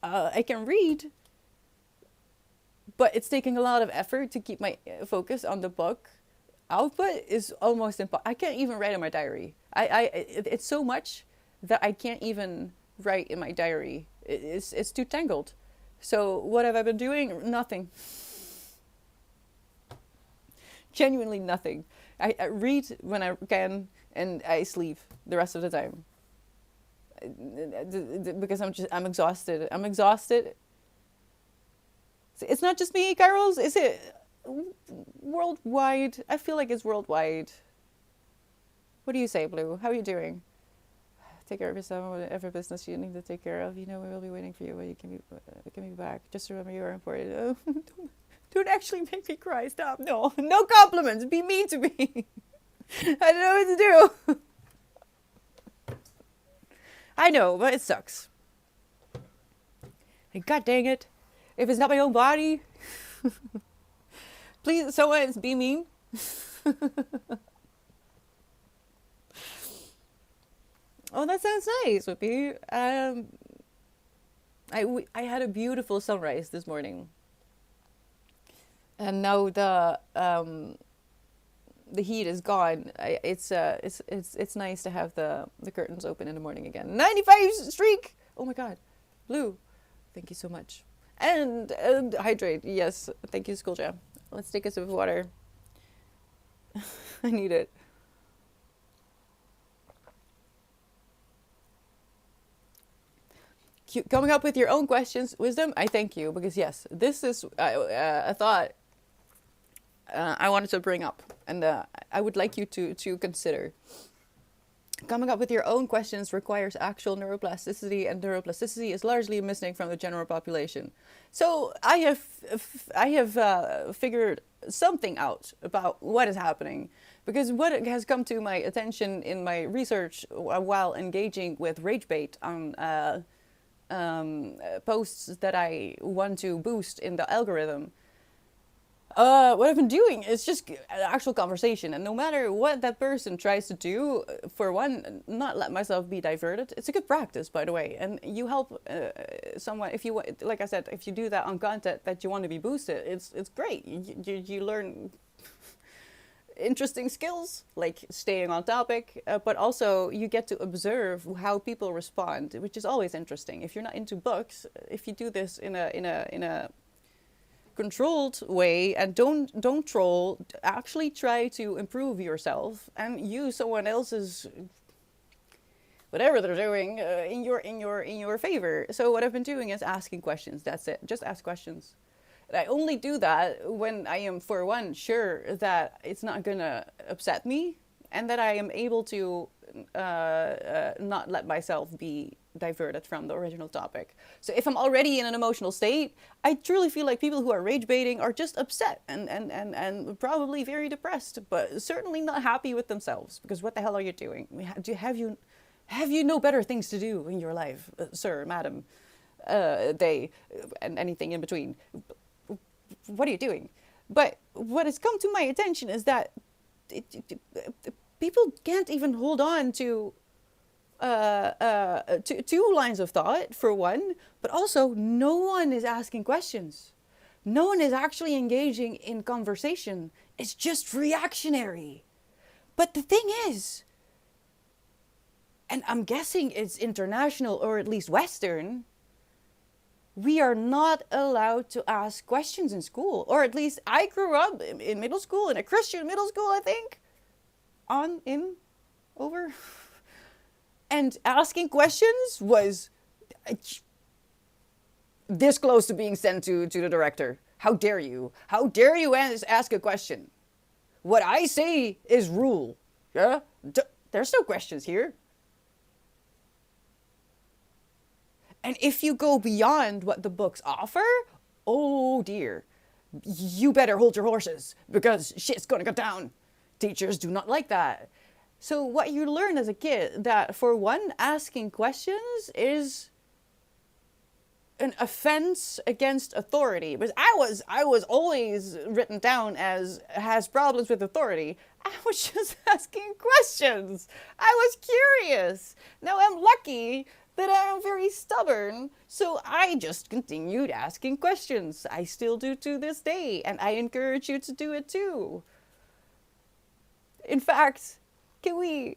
I can read, but it's taking a lot of effort to keep my focus on the book. Output is almost impossible. I can't even write in my diary. It's so much that I can't even write in my diary. It's too tangled. So what have I been doing? Nothing. Genuinely nothing. I read when I can and I sleep the rest of the time. Because I'm exhausted. I'm exhausted. It's not just me, Carols. Is it worldwide? I feel like it's worldwide. What do you say, Blue? How are you doing? Take care of yourself, whatever business you need to take care of. You know we will be waiting for you when you can be back. Just remember you are important. Oh, don't actually make me cry. Stop. No, no compliments. Be mean to me. I don't know what to do. I know, but it sucks. And God dang it. If it's not my own body, please, someone be mean. Oh, that sounds nice, Whoopi. I had a beautiful sunrise this morning, and now the heat is gone. It's nice to have the curtains open in the morning again. 95 streak. Oh my God, Blue, thank you so much. And hydrate. Yes, thank you, School Jam. Let's take a sip of water. I need it. Coming up with your own questions, wisdom. I thank you because yes, this is a thought I wanted to bring up, and I would like you to consider. Coming up with your own questions requires actual neuroplasticity, and neuroplasticity is largely missing from the general population. So I have figured something out about what is happening Because what has come to my attention in my research while engaging with rage bait on posts that I want to boost in the algorithm, what I've been doing is just an actual conversation, and no matter what that person tries to do, for one, not let myself be diverted. It's a good practice, by the way, and you help someone if you, like I said, if you do that on content that you want to be boosted. It's great. You learn interesting skills like staying on topic, but also you get to observe how people respond, which is always interesting. If you're not into books, if you do this in a controlled way and don't troll, actually try to improve yourself and use someone else's whatever they're doing in your favor. So what I've been doing is asking questions. That's it. Just ask questions. And I only do that when I am, for one, sure that it's not gonna upset me, and that I am able to not let myself be diverted from the original topic. So if I'm already in an emotional state, I truly feel like people who are rage baiting are just upset and probably very depressed, but certainly not happy with themselves, because what the hell are you doing? Have you no better things to do in your life, sir, madam, they, and anything in between? What are you doing? But what has come to my attention is that people can't even hold on to two lines of thought, for one, but also no one is asking questions. No one is actually engaging in conversation. It's just reactionary. But the thing is, and I'm guessing it's international or at least Western, we are not allowed to ask questions in school. Or at least I grew up in middle school, in a Christian middle school, I think. Over. And asking questions was this close to being sent to the director. How dare you? How dare you ask a question? What I say is rule. Yeah? There's no questions here. And if you go beyond what the books offer, oh dear, you better hold your horses, because shit's gonna go down. Teachers do not like that. So what you learn as a kid, that for one, asking questions is an offense against authority. Because I was always written down as has problems with authority. I was just asking questions. I was curious. Now I'm lucky that I am very stubborn, so I just continued asking questions. I still do to this day, and I encourage you to do it too. In fact, can we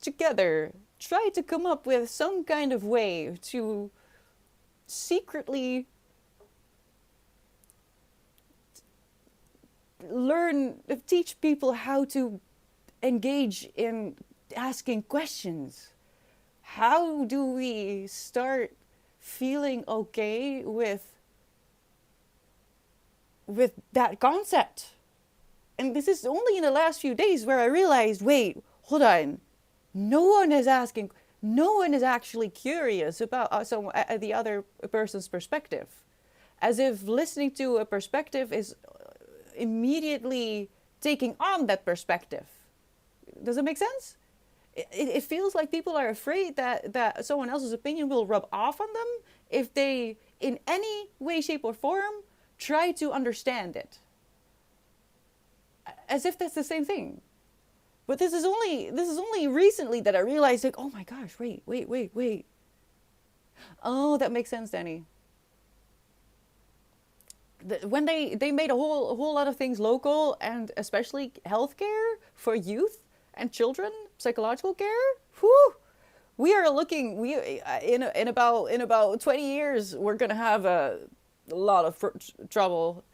together try to come up with some kind of way to secretly teach people how to engage in asking questions? How do we start feeling okay with that concept? And this is only in the last few days where I realized, wait, hold on. No one is actually curious about the other person's perspective. As if listening to a perspective is immediately taking on that perspective. Does it make sense? It feels like people are afraid that someone else's opinion will rub off on them if they, in any way, shape, or form, try to understand it. As if that's the same thing. But this is only recently that I realized, like, oh my gosh, wait. Oh, that makes sense, Danny. When they made a whole lot of things local, and especially healthcare for youth and children, psychological care, whew, in about 20 years, we're gonna have a lot of trouble.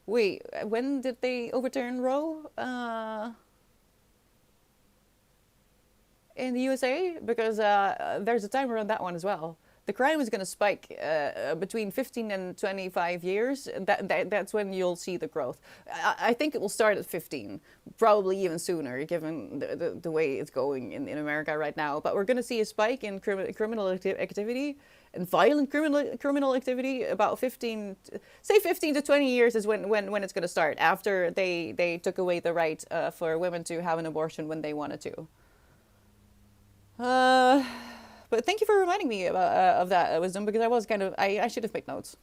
Wait, when did they overturn Roe? In the USA? Because there's a timer on that one as well. the crime is going to spike between 15 and 25 years. That's when you'll see the growth. I think it will start at 15, probably even sooner, given the way it's going in America right now. But we're going to see a spike in criminal activity and violent criminal activity about 15, say 15 to 20 years is when it's going to start, after they took away the right for women to have an abortion when they wanted to. But thank you for reminding me of that, Wisdom, because I was kind of, I should have made notes.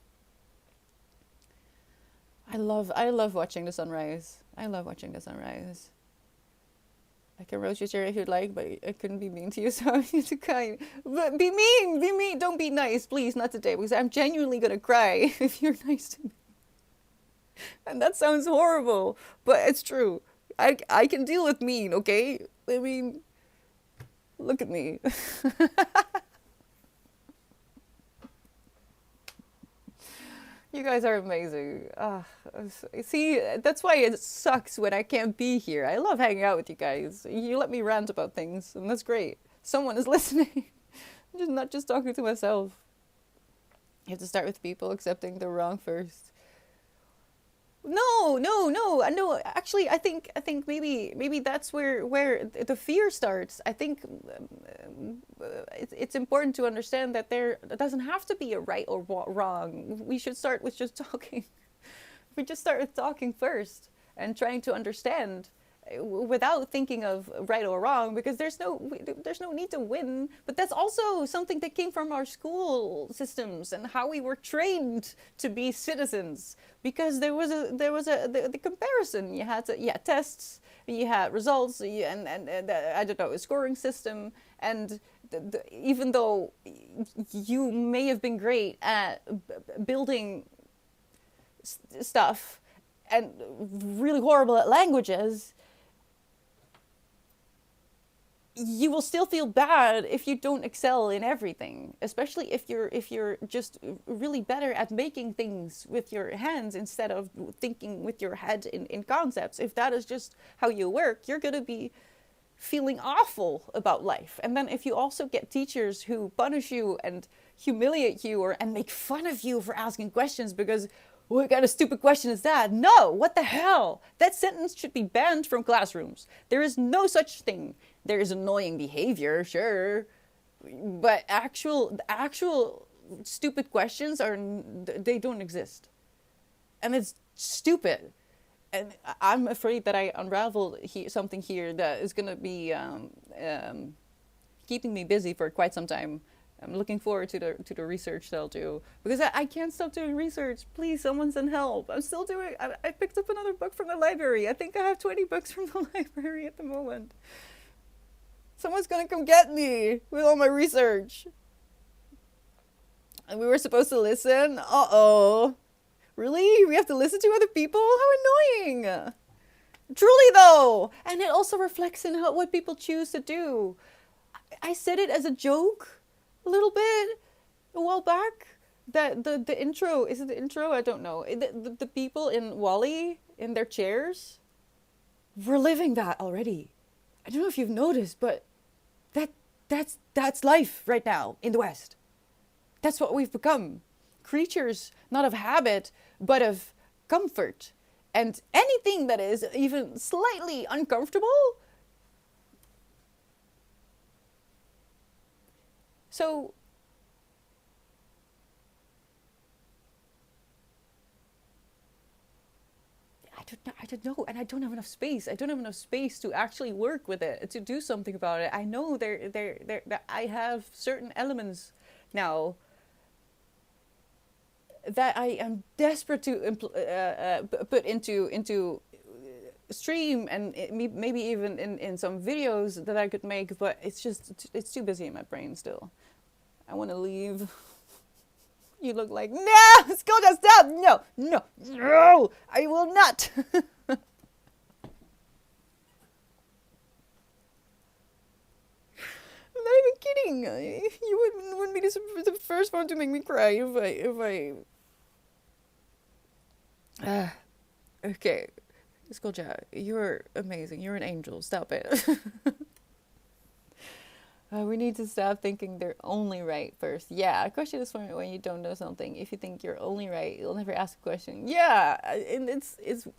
I love watching the sunrise. I love watching the sunrise. I can roast you, Jerry, if you'd like, but I couldn't be mean to you, so I'm too kind. But be mean, don't be nice, please, not today, because I'm genuinely gonna cry if you're nice to me. And that sounds horrible, but it's true. I can deal with mean, okay? I mean, look at me. You guys are amazing. See, that's why it sucks when I can't be here. I love hanging out with you guys. You let me rant about things, and that's great. Someone is listening. I'm just not just talking to myself. You have to start with people accepting they're wrong first. No. Actually, I think maybe that's where the fear starts. I think it's important to understand that there doesn't have to be a right or wrong. We should start with just talking. We just start with talking first and trying to understand without thinking of right or wrong, because there's no need to win. But that's also something that came from our school systems and how we were trained to be citizens, because there was the comparison. You had tests, you had results, and I don't know, a scoring system. And even though you may have been great at building stuff and really horrible at languages, you will still feel bad if you don't excel in everything, especially if you're just really better at making things with your hands instead of thinking with your head in concepts. If that is just how you work, you're going to be feeling awful about life. And then if you also get teachers who punish you and humiliate you and make fun of you for asking questions because, what kind of stupid question is that? No, what the hell? That sentence should be banned from classrooms. There is no such thing. There is annoying behavior, sure, but actual stupid questions they don't exist. And it's stupid. And I'm afraid that I unraveled something here that is going to be keeping me busy for quite some time. I'm looking forward to the research that I'll do, because I can't stop doing research. Please, someone send help. I'm still doing. I picked up another book from the library. I think I have 20 books from the library at the moment. Someone's gonna come get me with all my research. And we were supposed to listen. Uh-oh. Really? We have to listen to other people? How annoying. Truly though. And it also reflects in what people choose to do. I said it as a joke a little bit a while back. That the intro, is it the intro? I don't know. The people in Wall-E in their chairs were living that already. I don't know if you've noticed, but that's life right now in the West. That's what we've become. Creatures, not of habit, but of comfort. And anything that is even slightly uncomfortable. So, I don't know, and I don't have enough space. I don't have enough space to actually work with it, to do something about it. I know that I have certain elements now that I am desperate to put into stream, and maybe even in some videos that I could make, but it's too busy in my brain still. I want to leave. You look like, no, Skolja, stop, no, I will not. I'm not even kidding. You wouldn't be the first one to make me cry if I. Okay, Skolja, you're amazing. You're an angel. Stop it. We need to stop thinking they're only right first. Yeah, a question is when you don't know something. If you think you're only right, you'll never ask a question. Yeah, and it's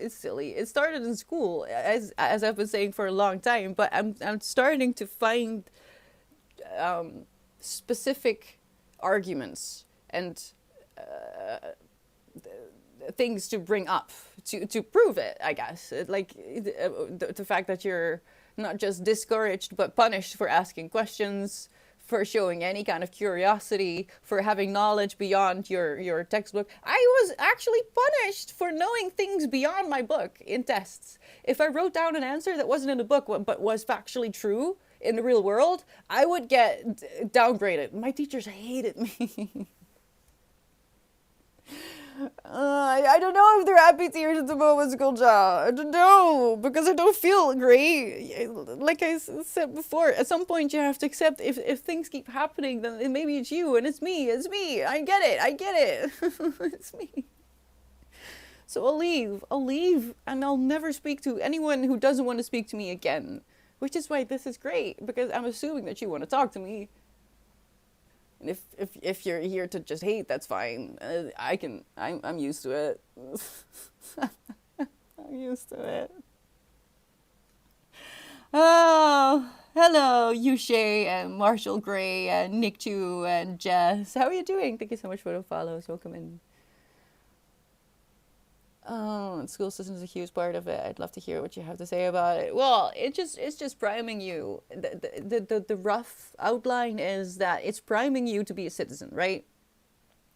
silly. It started in school, as I've been saying for a long time. But I'm starting to find um, specific arguments and things to bring up to prove it, I guess. Like the fact that you're not just discouraged but punished for asking questions, for showing any kind of curiosity, for having knowledge beyond your textbook. I was actually punished for knowing things beyond my book in tests. If I wrote down an answer that wasn't in the book but was factually true in the real world, I would get downgraded. My teachers hated me. I don't know if they're happy tears at the moment, school job. I don't know, because I don't feel great. Like I said before, at some point you have to accept if things keep happening, then maybe it's you and it's me. It's me. I get it. It's me. So I'll leave, and I'll never speak to anyone who doesn't want to speak to me again. Which is why this is great, because I'm assuming that you want to talk to me. And if you're here to just hate, that's fine. I'm used to it. I'm used to it. Oh, hello, Yushay and Marshall Gray and Nick Chu and Jess. How are you doing? Thank you so much for the follows. Welcome in. Oh, and school system is a huge part of it. I'd love to hear what you have to say about it. Well, it's just priming you. The rough outline is that it's priming you to be a citizen, right?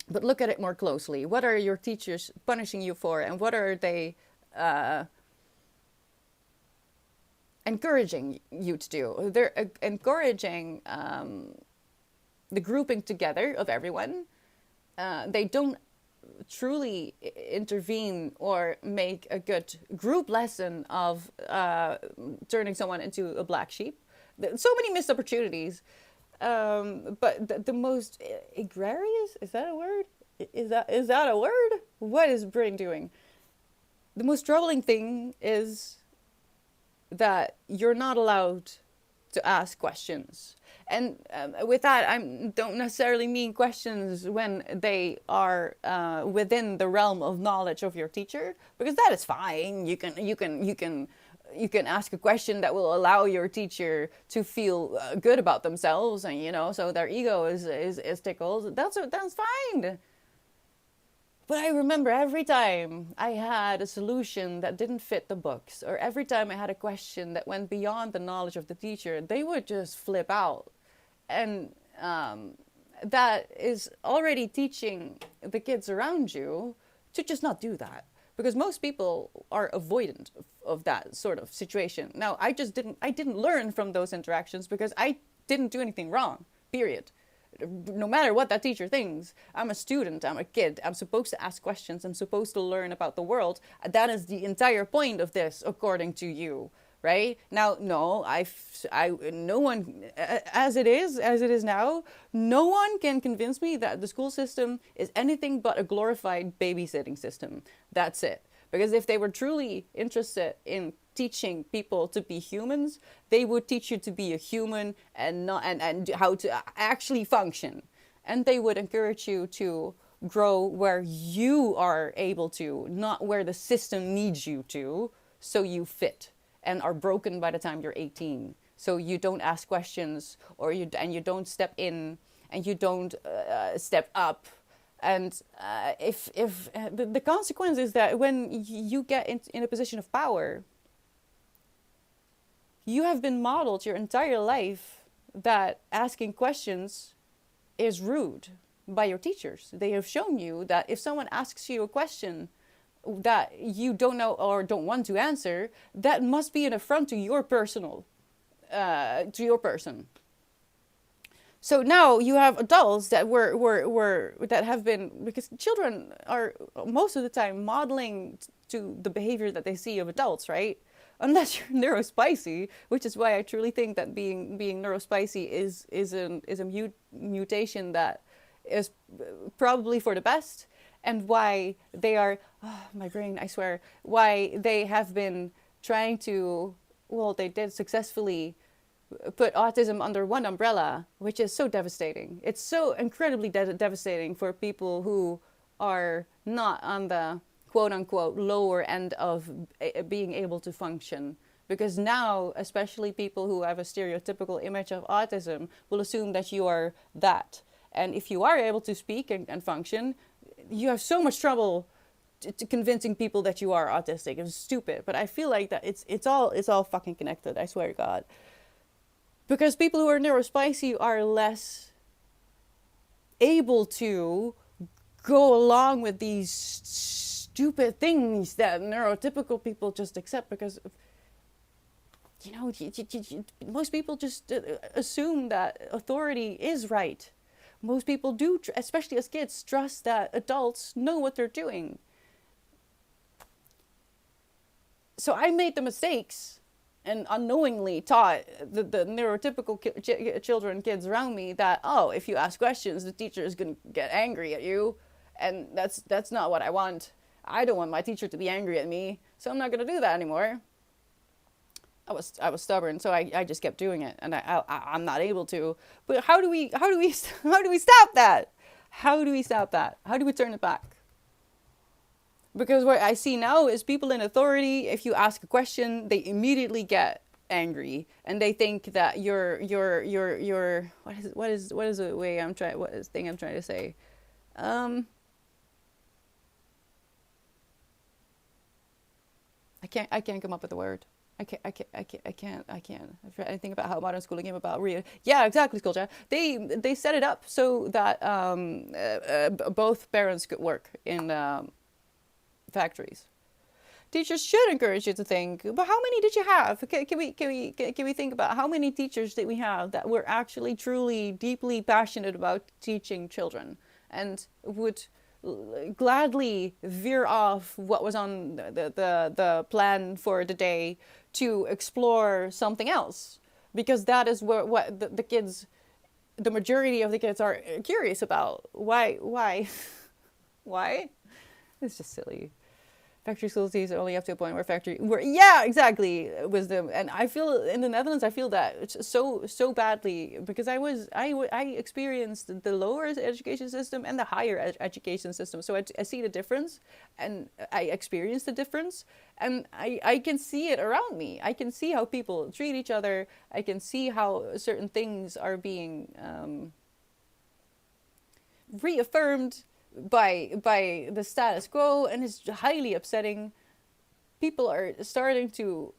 But look at it more closely. What are your teachers punishing you for, and what are they encouraging you to do? They're encouraging the grouping together of everyone. They don't truly intervene or make a good group lesson of turning someone into a black sheep. So many missed opportunities. But the most egregious, is that a word? Is that a word? What is Britain doing? The most troubling thing is that you're not allowed to ask questions. And with that, I don't necessarily mean questions when they are within the realm of knowledge of your teacher, because that is fine. You can ask a question that will allow your teacher to feel good about themselves, and so their ego is tickled. That's fine. But I remember every time I had a solution that didn't fit the books, or every time I had a question that went beyond the knowledge of the teacher, they would just flip out. And that is already teaching the kids around you to just not do that. Because most people are avoidant of that sort of situation. Now, I didn't learn from those interactions because I didn't do anything wrong, period. No matter what that teacher thinks, I'm a student, I'm a kid, I'm supposed to ask questions, I'm supposed to learn about the world. That is the entire point of this, according to you. Right now, no, no one, as it is now, no one can convince me that the school system is anything but a glorified babysitting system. That's it. Because if they were truly interested in teaching people to be humans, they would teach you to be a human and not and how to actually function, and they would encourage you to grow where you are able to, not where the system needs you to, so you fit and are broken by the time you're 18. So you don't ask questions, or you don't step in, and you don't step up. And if the consequence is that when you get in a position of power, you have been modeled your entire life that asking questions is rude by your teachers. They have shown you that if someone asks you a question that you don't know or don't want to answer, that must be an affront to your person. So now you have adults that that have been, because children are most of the time modeling to the behavior that they see of adults, right? Unless you're neurospicy, which is why I truly think that being neurospicy is a mutation that is probably for the best. And why they are, my brain, I swear, why they have been trying to, well, they did successfully put autism under one umbrella, which is so devastating. It's so incredibly devastating for people who are not on the quote unquote lower end of being able to function. Because now, especially people who have a stereotypical image of autism will assume that you are that. And if you are able to speak and function, you have so much trouble to convincing people that you are autistic. It's stupid, but I feel like that it's all fucking connected. I swear to God. Because people who are neurospicy are less able to go along with these stupid things that neurotypical people just accept because, you know, most people just assume that authority is right. Most people do, especially as kids, trust that adults know what they're doing. So I made the mistakes and unknowingly taught the neurotypical children, kids around me that, oh, if you ask questions, the teacher is going to get angry at you. And that's not what I want. I don't want my teacher to be angry at me, so I'm not going to do that anymore. I was stubborn, so I just kept doing it, and I'm not able to. But how do we stop that? How do we stop that? How do we turn it back? Because what I see now is people in authority, if you ask a question, they immediately get angry and they think that you're what is the way I'm trying, what is the thing I'm trying to say? I can't come up with a word. I can't. I think about how modern schooling came about. Yeah, exactly, Skulja. They set it up so that both parents could work in factories. Teachers should encourage you to think, but how many did you have? Can we think about how many teachers did we have that were actually truly deeply passionate about teaching children and would gladly veer off what was on the plan for the day to explore something else, because that is what the kids, the majority of the kids are curious about. Why it's just silly. Factory schools these only up to a point where yeah, exactly, wisdom. And I feel in the Netherlands, I feel that so badly because I experienced the lower education system and the higher education system. So I see the difference, and I experience the difference, and I can see it around me. I can see how people treat each other. I can see how certain things are being reaffirmed by the status quo, and it's highly upsetting. People are starting to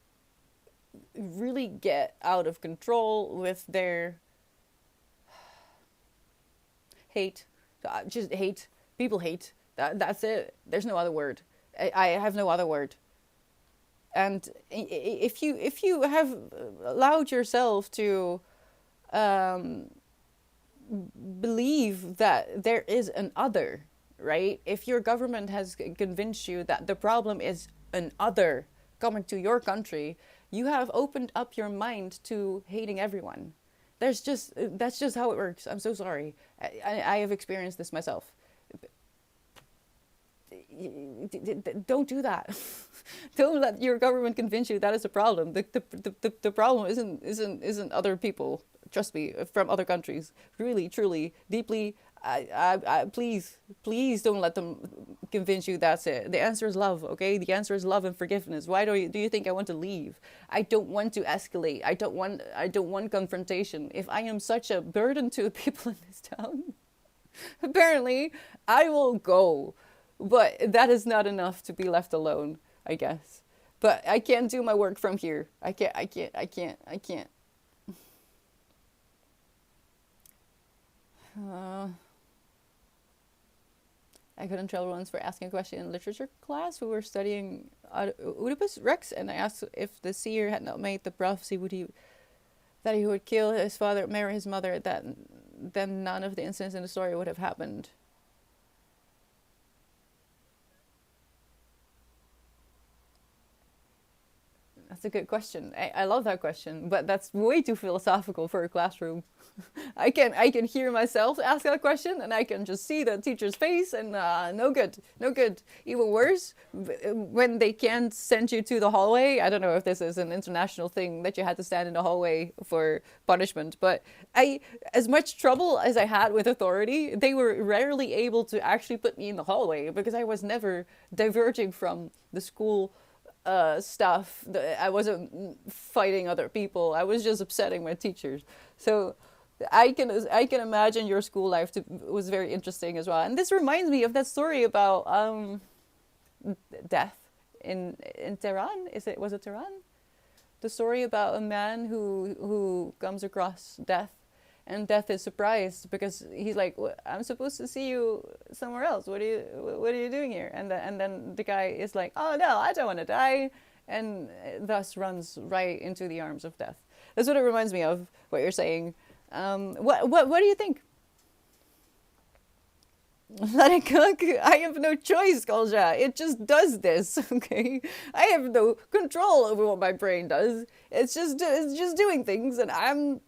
really get out of control with their hate. Just hate. People hate. That's it. There's no other word. I have no other word. And if you have allowed yourself to believe that there is an other, right? If your government has convinced you that the problem is an other coming to your country, you have opened up your mind to hating everyone. That's just how it works. I'm so sorry. I have experienced this myself. Don't do that. Don't let your government convince you that is a problem. The problem isn't other people. Trust me, from other countries. Really, truly, deeply. Please don't let them convince you that's it. The answer is love, okay? The answer is love and forgiveness. Why do you think I want to leave? I don't want to escalate. I don't want confrontation. If I am such a burden to the people in this town, apparently I will go. But that is not enough to be left alone, I guess. But I can't do my work from here. I can't. I got in trouble once for asking a question in literature class. We were studying Oedipus Rex, and I asked if the seer had not made the prophecy that he would kill his father, marry his mother, then none of the incidents in the story would have happened. That's a good question. I love that question, but that's way too philosophical for a classroom. I can hear myself ask that question, and I can just see the teacher's face, and no good, no good. Even worse, when they can't send you to the hallway. I don't know if this is an international thing that you had to stand in the hallway for punishment, but as much trouble as I had with authority, they were rarely able to actually put me in the hallway because I was never diverging from the school stuff. I wasn't fighting other people. I was just upsetting my teachers. So I can imagine your school life was very interesting as well. And this reminds me of that story about death in Tehran. Was it Tehran? The story about a man who comes across death, and death is surprised because he's like, "I'm supposed to see you somewhere else. What are you doing here?" And then the guy is like, "Oh no, I don't want to die," and thus runs right into the arms of death. That's what it reminds me of. What you're saying. What do you think? Let it cook. I have no choice, Kolja. It just does this. Okay, I have no control over what my brain does. It's just doing things, and I'm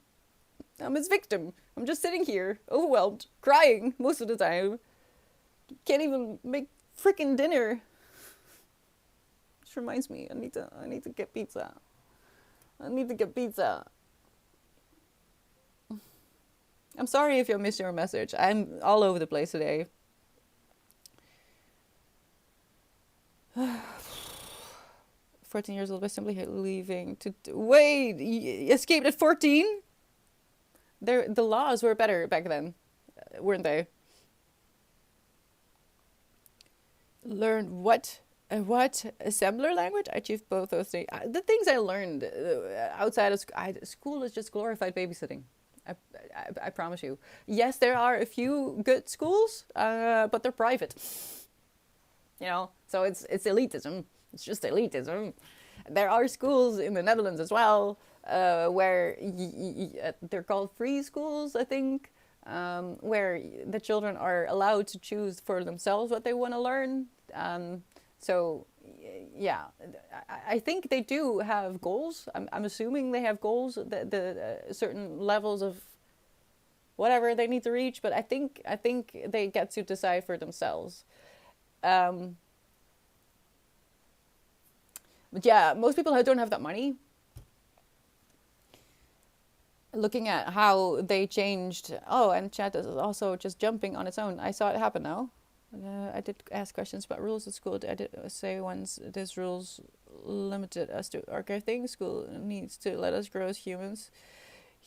its victim. I'm just sitting here, overwhelmed, crying most of the time. Can't even make freaking dinner. Which reminds me, I need to get pizza. I need to get pizza. I'm sorry if you missed your message. I'm all over the place today. 14 years old by simply leaving to wait. Escaped at 14. The laws were better back then, weren't they? Learn what assembler language? I achieved both those things. The things I learned outside of school is just glorified babysitting. I promise you. Yes, there are a few good schools, but they're private. So it's elitism. It's just elitism. There are schools in the Netherlands as well, where they're called free schools, I think, where the children are allowed to choose for themselves what they want to learn. So, yeah, I think they do have goals. I'm assuming they have goals, the certain levels of whatever they need to reach. But I think they get to decide for themselves. But yeah, most people don't have that money. Looking at how they changed. Oh, and chat is also just jumping on its own. I saw it happen now. I did ask questions about rules at school. I did say once this rules limited us to archive things. School needs to let us grow as humans.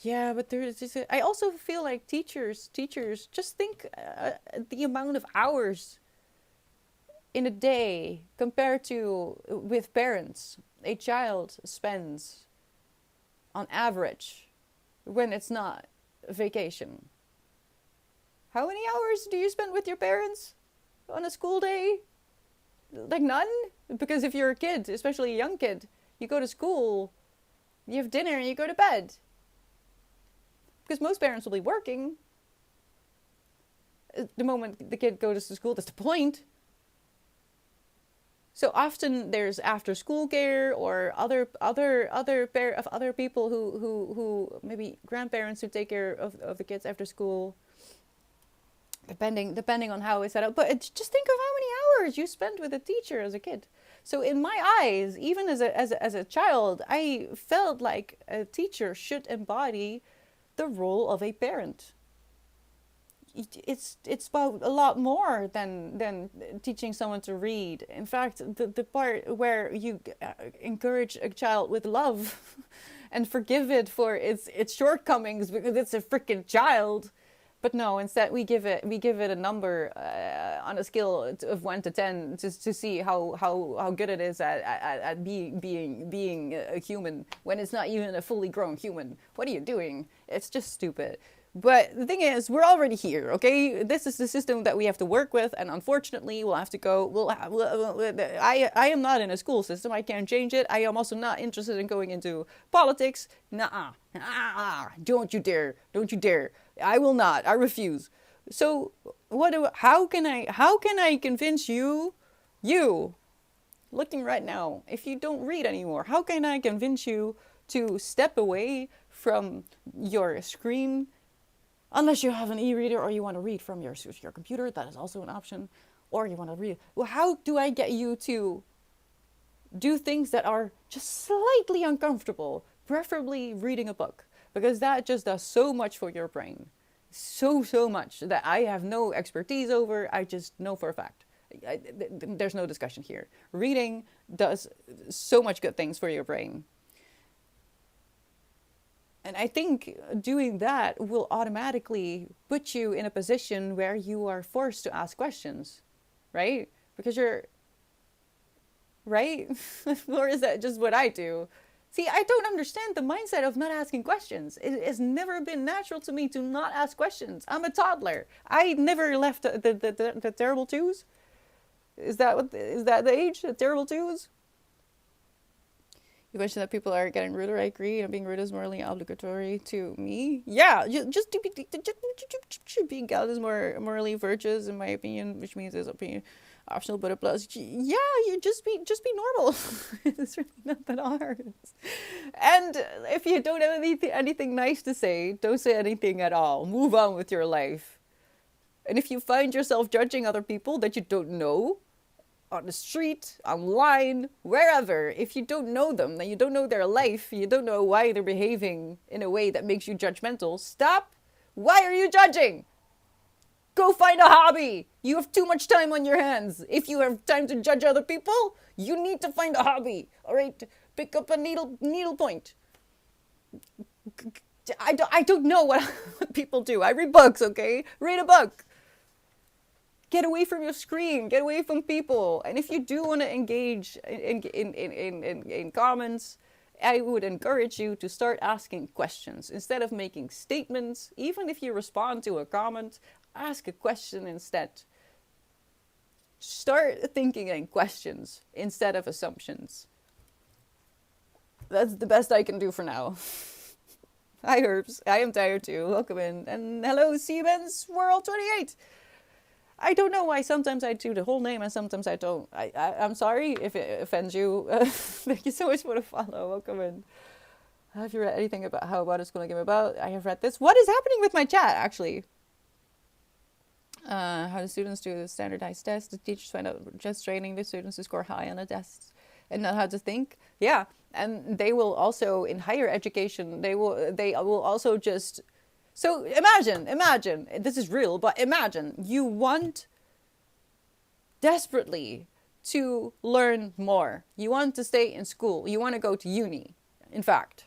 Yeah, but there's just I also feel like teachers just think the amount of hours in a day compared to with parents a child spends on average when it's not vacation. How many hours do you spend with your parents on a school day? Like none? Because if you're a kid, especially a young kid, you go to school, you have dinner, and you go to bed. Because most parents will be working. The moment the kid goes to school, that's the point. So often there's after school care or other people who maybe grandparents who take care of the kids after school. Depending on how it's set up. But just think of how many hours you spent with a teacher as a kid. So in my eyes, even as a child, I felt like a teacher should embody the role of a parent. It's about a lot more than teaching someone to read. In fact, the part where you encourage a child with love and forgive it for its shortcomings because it's a freaking child. But no, instead we give it a number on a scale of 1 to 10 to see how good it is at being a human when it's not even a fully grown human. What are you doing? It's just stupid. But the thing is, we're already here, okay? This is the system that we have to work with, and unfortunately, we'll have to go. I am not in a school system. I can't change it. I am also not interested in going into politics. Nuh-uh. Don't you dare. Don't you dare. I will not. I refuse. So how can I convince you looking right now, if you don't read anymore, how can I convince you to step away from your screen? Unless you have an e-reader or you want to read from your computer, that is also an option. Or you want to read. Well, how do I get you to do things that are just slightly uncomfortable? Preferably reading a book, because that just does so much for your brain. So much that I have no expertise over. I just know for a fact. There's no discussion here. Reading does so much good things for your brain. And I think doing that will automatically put you in a position where you are forced to ask questions, right? Because you're, right? Or is that just what I do? See, I don't understand the mindset of not asking questions. It has never been natural to me to not ask questions. I'm a toddler. I never left the terrible twos. Is that the age? The terrible twos? You mentioned that people are getting ruder. I agree. And being rude is morally obligatory to me. Yeah, just to being gallant is more morally virtuous, in my opinion, which means it's opinion optional, but it plus. Yeah, you just be normal. It's really not that hard. And if you don't have anything nice to say, don't say anything at all. Move on with your life. And if you find yourself judging other people that you don't know, on the street, online, wherever, if you don't know them, then you don't know their life, you don't know why they're behaving in a way that makes you judgmental, stop. Why are you judging? Go find a hobby. You have too much time on your hands. If you have time to judge other people, you need to find a hobby. All right, pick up a needle point. I don't know what people do. I read books, okay? Read a book. Get away from your screen. Get away from people. And if you do want to engage in comments, I would encourage you to start asking questions instead of making statements. Even if you respond to a comment, ask a question instead. Start thinking in questions instead of assumptions. That's the best I can do for now. Hi Herbs, I am tired too. Welcome in. And hello Siemens World 28. I don't know why sometimes I do the whole name and sometimes I don't. I'm sorry if it offends you. Thank you so much for the follow. Welcome in. Have you read anything about how about it's going to come about? I have read this. What is happening with my chat, actually? How the students do the standardized tests. The teachers find out just training the students to score high on the tests and not how to think. Yeah, and they will also, in higher education, they will also just... So imagine, this is real, but imagine you want desperately to learn more. You want to stay in school. You want to go to uni, in fact.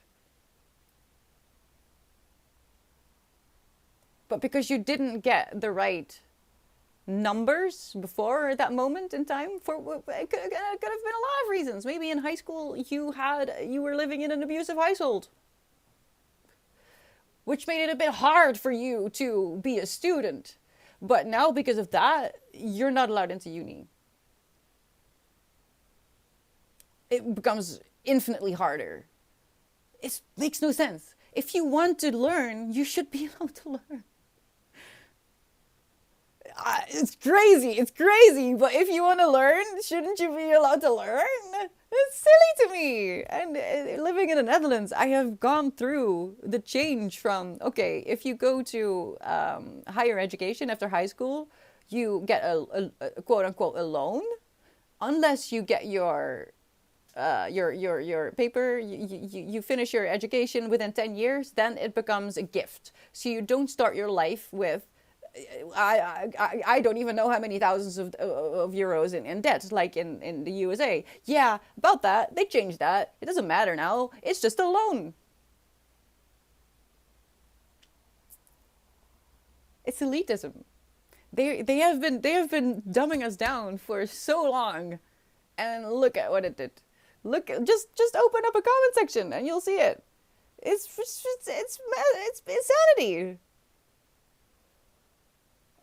But because you didn't get the right numbers before that moment in time, it could have been a lot of reasons. Maybe in high school you were living in an abusive household, which made it a bit hard for you to be a student. But now, because of that, you're not allowed into uni. It becomes infinitely harder. It makes no sense. If you want to learn, you should be allowed to learn. It's crazy, but if you want to learn, shouldn't you be allowed to learn? It's silly to me. And living in the Netherlands, I have gone through the change from, okay, if you go to higher education after high school, you get a quote unquote a loan, unless you get your paper, you finish your education within 10 years, then it becomes a gift. So you don't start your life with, I don't even know how many thousands of euros in debt, like in the USA. Yeah, about that, they changed that. It doesn't matter now. It's just a loan. It's elitism. They have been dumbing us down for so long, and look at what it did. Look, just open up a comment section and you'll see it. It's insanity.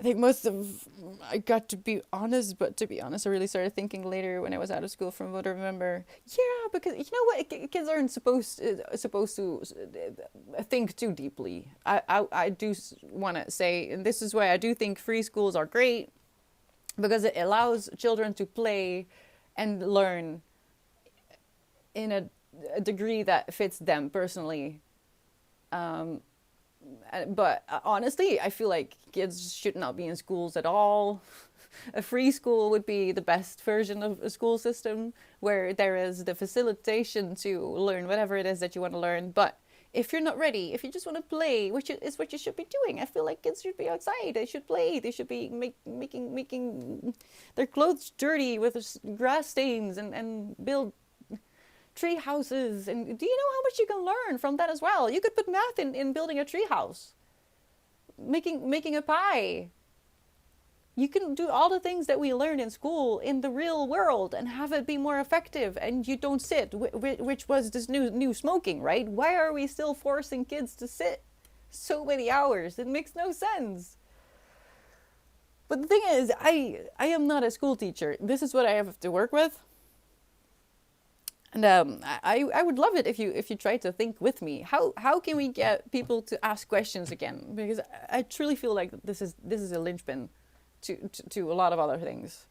I think I got to be honest, but to be honest, I really started thinking later when I was out of school from what I remember. Yeah, because you know what, kids aren't supposed to think too deeply. I do want to say, and this is why I do think free schools are great, because it allows children to play and learn in a degree that fits them personally. Um, but honestly, I feel like kids should not be in schools at all. A free school would be the best version of a school system where there is the facilitation to learn whatever it is that you want to learn. But if you're not ready, if you just want to play, which is what you should be doing, I feel like kids should be outside. They should play. They should be making their clothes dirty with grass stains and build tree houses. And do you know how much you can learn from that as well? You could put math in building a tree house, making a pie. You can do all the things that we learn in school in the real world and have it be more effective. And you don't sit, which was this new smoking, right? Why are we still forcing kids to sit so many hours? It makes no sense. But the thing is, I am not a school teacher. This is what I have to work with. And I would love it if you try to think with me. How can we get people to ask questions again? Because I truly feel like this is a linchpin to a lot of other things.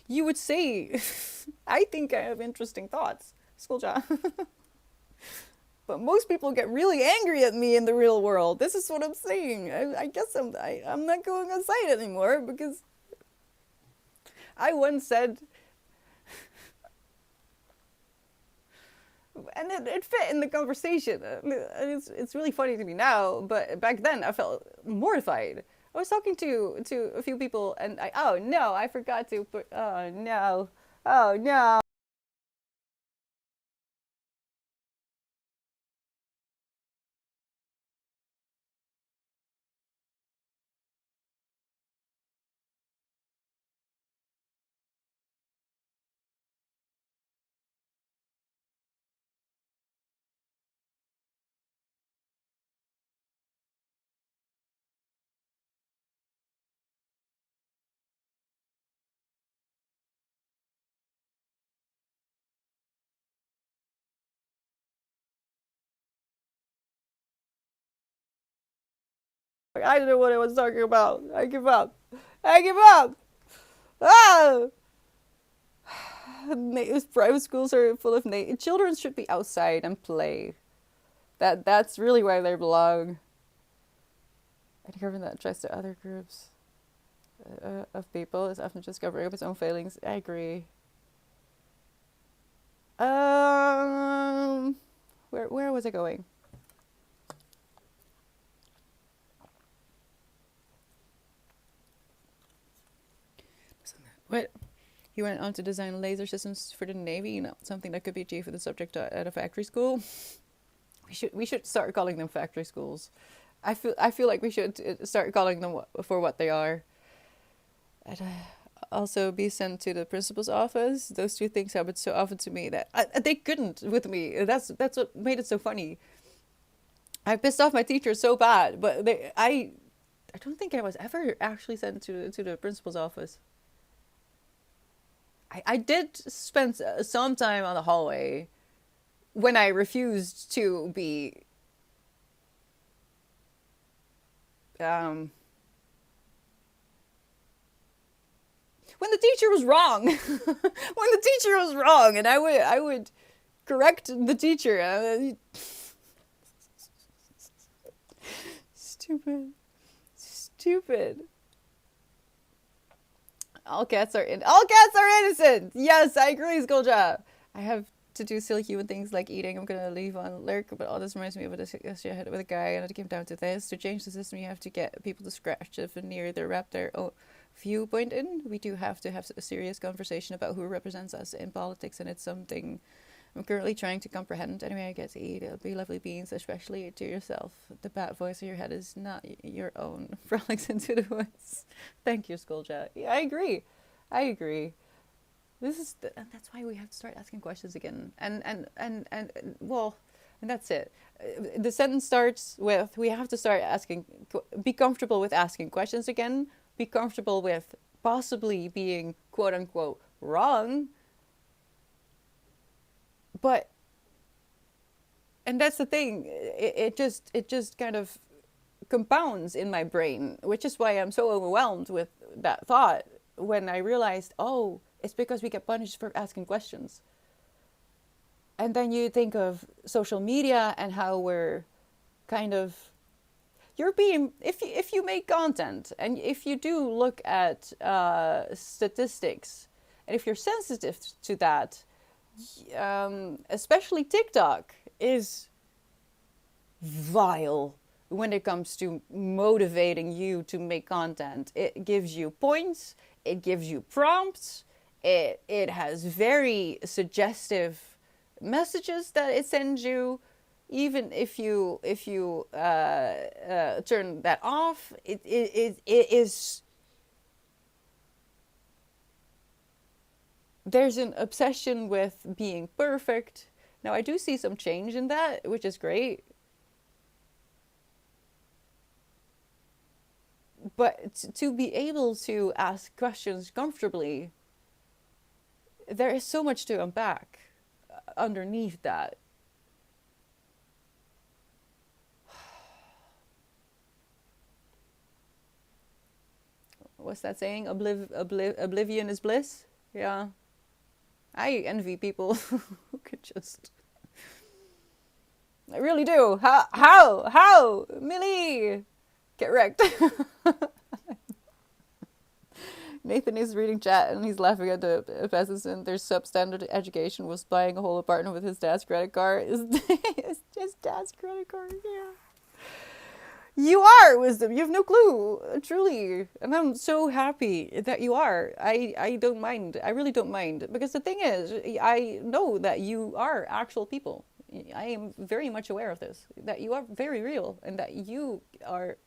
You would say, I think I have interesting thoughts, school job. But most people get really angry at me in the real world. This is what I'm saying. I guess I'm not going on site anymore because I once said, and it fit in the conversation. It's really funny to me now, but back then I felt mortified. I was talking to a few people, and oh no, I forgot to put. Oh no, oh no. I don't know what I was talking about. I give up. I give up. Ah! Private schools are full of children should be outside and play. That's really where they belong. And given that tries to other groups of people is often just covering up its own failings. I agree. Um, where was I going? What? You went on to design laser systems for the Navy, something that could be achieved with the subject at a factory school. We should start calling them factory schools. I feel like we should start calling them for what they are. And also be sent to the principal's office. Those two things happened so often to me that they couldn't with me. That's what made it so funny. I pissed off my teacher so bad, but I don't think I was ever actually sent to the principal's office. I did spend some time on the hallway when I refused to be um, when the teacher was wrong. When the teacher was wrong, and I would correct the teacher. Stupid, stupid. All cats are innocent. Yes, I agree, school job. I have to do silly human things like eating. I'm gonna leave on lurk, but all this reminds me of a discussion I had with a guy, and it came down to this: to change the system, you have to get people to scratch the veneer, to wrap their own viewpoint in. We do have to have a serious conversation about who represents us in politics, and it's something I'm currently trying to comprehend. Anyway, I get to eat. It'll be lovely beans, especially to yourself. The bad voice in your head is not your own. Frolics into the woods. Thank you, school chat. Yeah, I agree. I agree. And that's why we have to start asking questions again. And well, and that's it. The sentence starts with, we have to start asking, be comfortable with asking questions again. Be comfortable with possibly being quote unquote wrong. But, and that's the thing, it just kind of compounds in my brain, which is why I'm so overwhelmed with that thought when I realized, oh, it's because we get punished for asking questions. And then you think of social media and how we're kind of, you're being, if you make content and if you do look at statistics, and if you're sensitive to that, especially TikTok is vile when it comes to motivating you to make content. It gives you points, it gives you prompts, it has very suggestive messages that it sends you. Even if you turn that off, it is, there's an obsession with being perfect. Now I do see some change in that, which is great. But to be able to ask questions comfortably, there is so much to unpack underneath that. What's that saying? Oblivion is bliss? Yeah. I envy people who could just... I really do. How? Millie! Get wrecked. Nathan is reading chat and he's laughing at the peasant. Their substandard education was buying a whole apartment with his dad's credit card. It's just dad's credit card, yeah. You are, Wisdom. You have no clue, truly. And I'm so happy that you are. I don't mind. I really don't mind. Because the thing is, I know that you are actual people. I am very much aware of this. That you are very real and that you are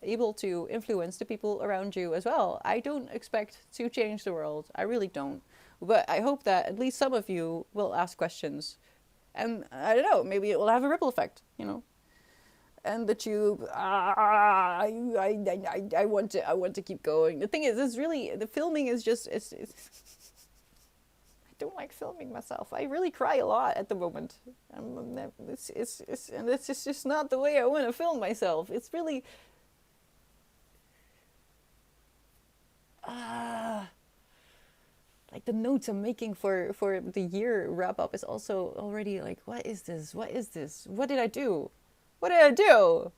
able to influence the people around you as well. I don't expect to change the world. I really don't. But I hope that at least some of you will ask questions. And I don't know, maybe it will have a ripple effect, you know. And that you, I want to keep going. The thing is, it's really, the filming is just, it's I don't like filming myself. I really cry a lot at the moment. And it's just not the way I want to film myself. It's really, like the notes I'm making for the year wrap up is also already like, what is this? What is this? What did I do? What did I do?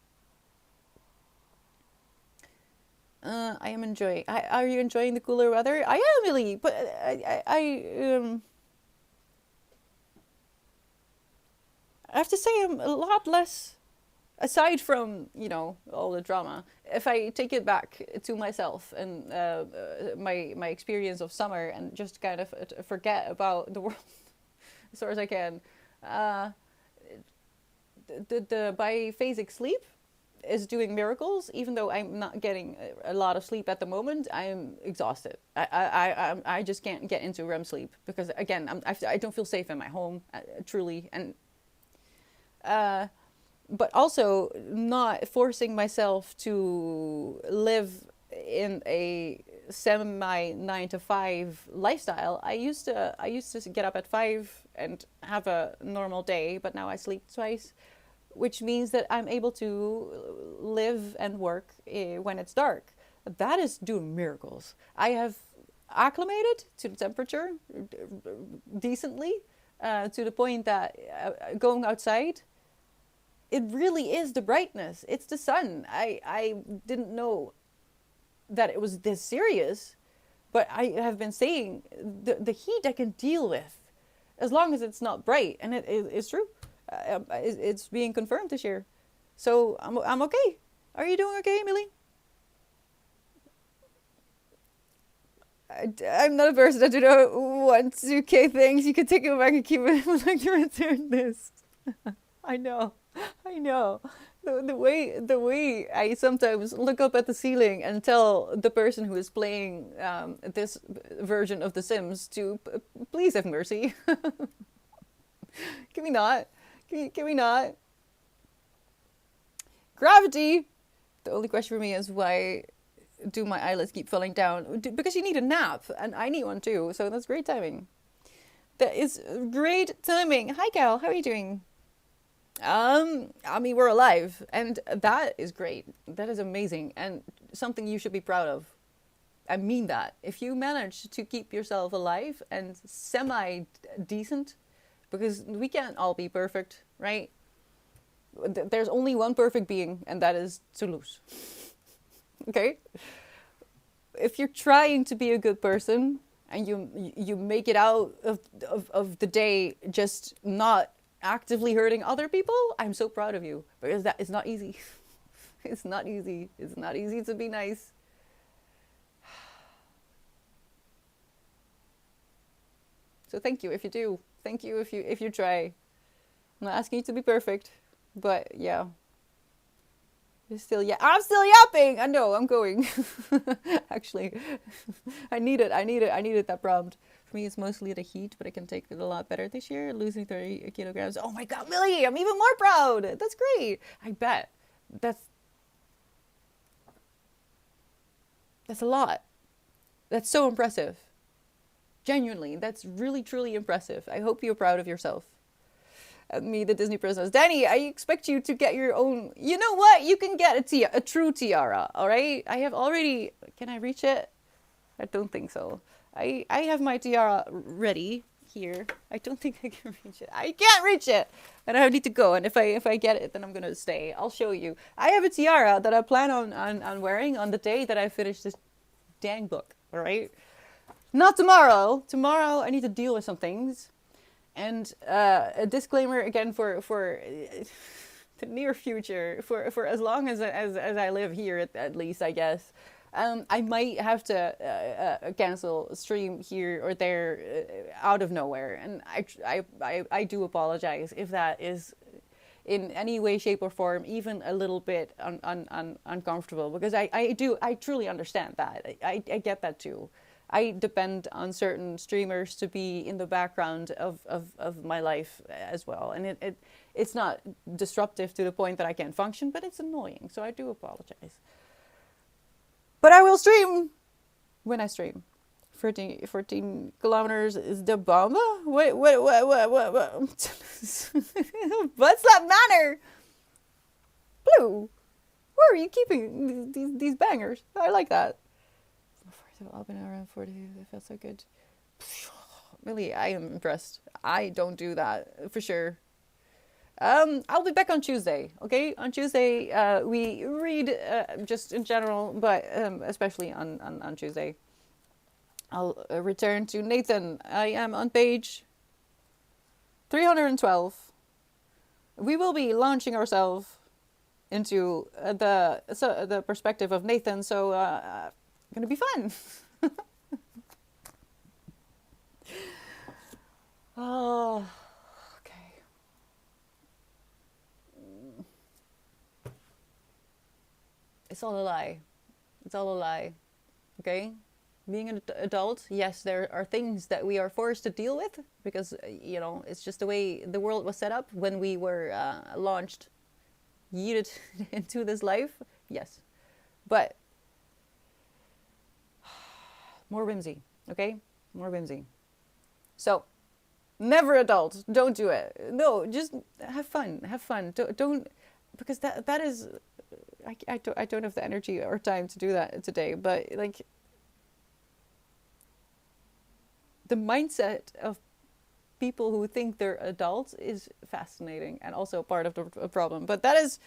I am enjoying. Are you enjoying the cooler weather? I am really, but I have to say I'm a lot less. Aside from, you know, all the drama, if I take it back to myself and my experience of summer and just kind of forget about the world as far as I can, the biphasic sleep is doing miracles. Even though I'm not getting a lot of sleep at the moment, I'm exhausted. I just can't get into REM sleep because, again, I don't feel safe in my home, truly, and but also not forcing myself to live in a semi 9 to 5 lifestyle. I used to get up at 5 and have a normal day, but now I sleep twice, which means that I'm able to live and work when it's dark. That is doing miracles. I have acclimated to the temperature decently, to the point that going outside, it really is the brightness. It's the sun. I didn't know that it was this serious, but I have been saying the heat I can deal with as long as it's not bright. And it's true. It's being confirmed this year. So I'm okay. Are you doing okay, Millie? I'm not a person that do not want to okay things. You can take it back and keep it. I would like to return this. I know. The way I sometimes look up at the ceiling and tell the person who is playing this version of The Sims to please have mercy. Can we not? Can we not? Gravity. The only question for me is, why do my eyelids keep falling down? Because you need a nap, and I need one too. So that's great timing. That is great timing. Hi, Cal. How are you doing? I mean, we're alive, and that is great. That is amazing, and something you should be proud of. I mean that. If you manage to keep yourself alive and semi decent, because we can't all be perfect, right? There's only one perfect being, and that is Toulouse. Okay? If you're trying to be a good person and you make it out of the day just not actively hurting other people, I'm so proud of you. Because that is not easy. It's not easy. It's not easy to be nice. So thank you if you do. Thank you if you try. I'm not asking you to be perfect, but yeah. You're still I'm still yapping. I know I'm going. Actually, I need it. I needed that prompt. For me, it's mostly the heat, but I can take it a lot better this year. Losing 30 kilograms. Oh my God, Millie! I'm even more proud. That's great. I bet. That's a lot. That's so impressive. Genuinely, that's really truly impressive. I hope you're proud of yourself. Me, the Disney princess. Danny, I expect you to get your own. You know what? You can get a true tiara. All right. I have already. Can I reach it? I don't think so. I have my tiara ready here. I don't think I can reach it. I can't reach it, and I need to go. And if I get it, then I'm gonna stay. I'll show you. I have a tiara that I plan on wearing on the day that I finish this dang book. All right. Not tomorrow. Tomorrow I need to deal with some things. And a disclaimer again for the near future, for as long as I live here at least, I guess. I might have to cancel a stream here or there out of nowhere. And I do apologize if that is in any way, shape or form, even a little bit uncomfortable. Because I truly understand that. I get that too. I depend on certain streamers to be in the background of my life as well. And it's not disruptive to the point that I can't function, but it's annoying. So I do apologize. But I will stream when I stream. 14 kilometers is the bomb? What? What's that matter? Blue, where are you keeping these bangers? I like that. So I'll be around 40. It felt so good. Really, I am impressed. I don't do that for sure. I'll be back on Tuesday. Okay, on Tuesday we read just in general, but especially on Tuesday. I'll return to Nathan. I am on page 312. We will be launching ourselves into the perspective of Nathan. So. Gonna be fun. Oh, okay. It's all a lie. It's all a lie. Okay? Being an adult, yes, there are things that we are forced to deal with because, it's just the way the world was set up when we were launched, yeeted into this life. Yes. But more whimsy, okay? More whimsy. So, never adult. Don't do it. No, just have fun. Have fun. Don't because that is, I don't have the energy or time to do that today. But like, the mindset of people who think they're adults is fascinating and also part of the problem. But that is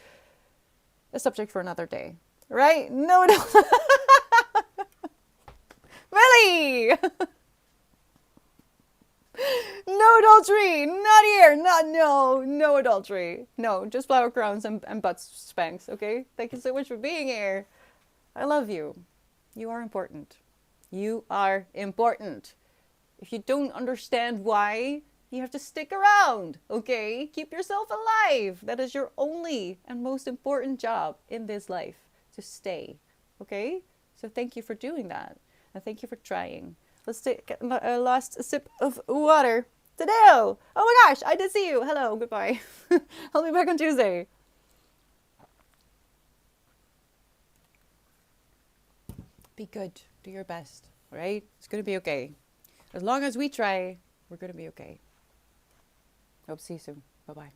a subject for another day, right? No. Really? No adultery! Not here! No adultery. No, just flower crowns and butt spanks, okay? Thank you so much for being here. I love you. You are important. You are important. If you don't understand why, you have to stick around, okay? Keep yourself alive. That is your only and most important job in this life, to stay, okay? So thank you for doing that. And thank you for trying. Let's take a last sip of water. Tadeo! Oh my gosh, I did see you. Hello, goodbye. I'll be back on Tuesday. Be good. Do your best. All right? It's going to be okay. As long as we try, we're going to be okay. Hope to see you soon. Bye-bye.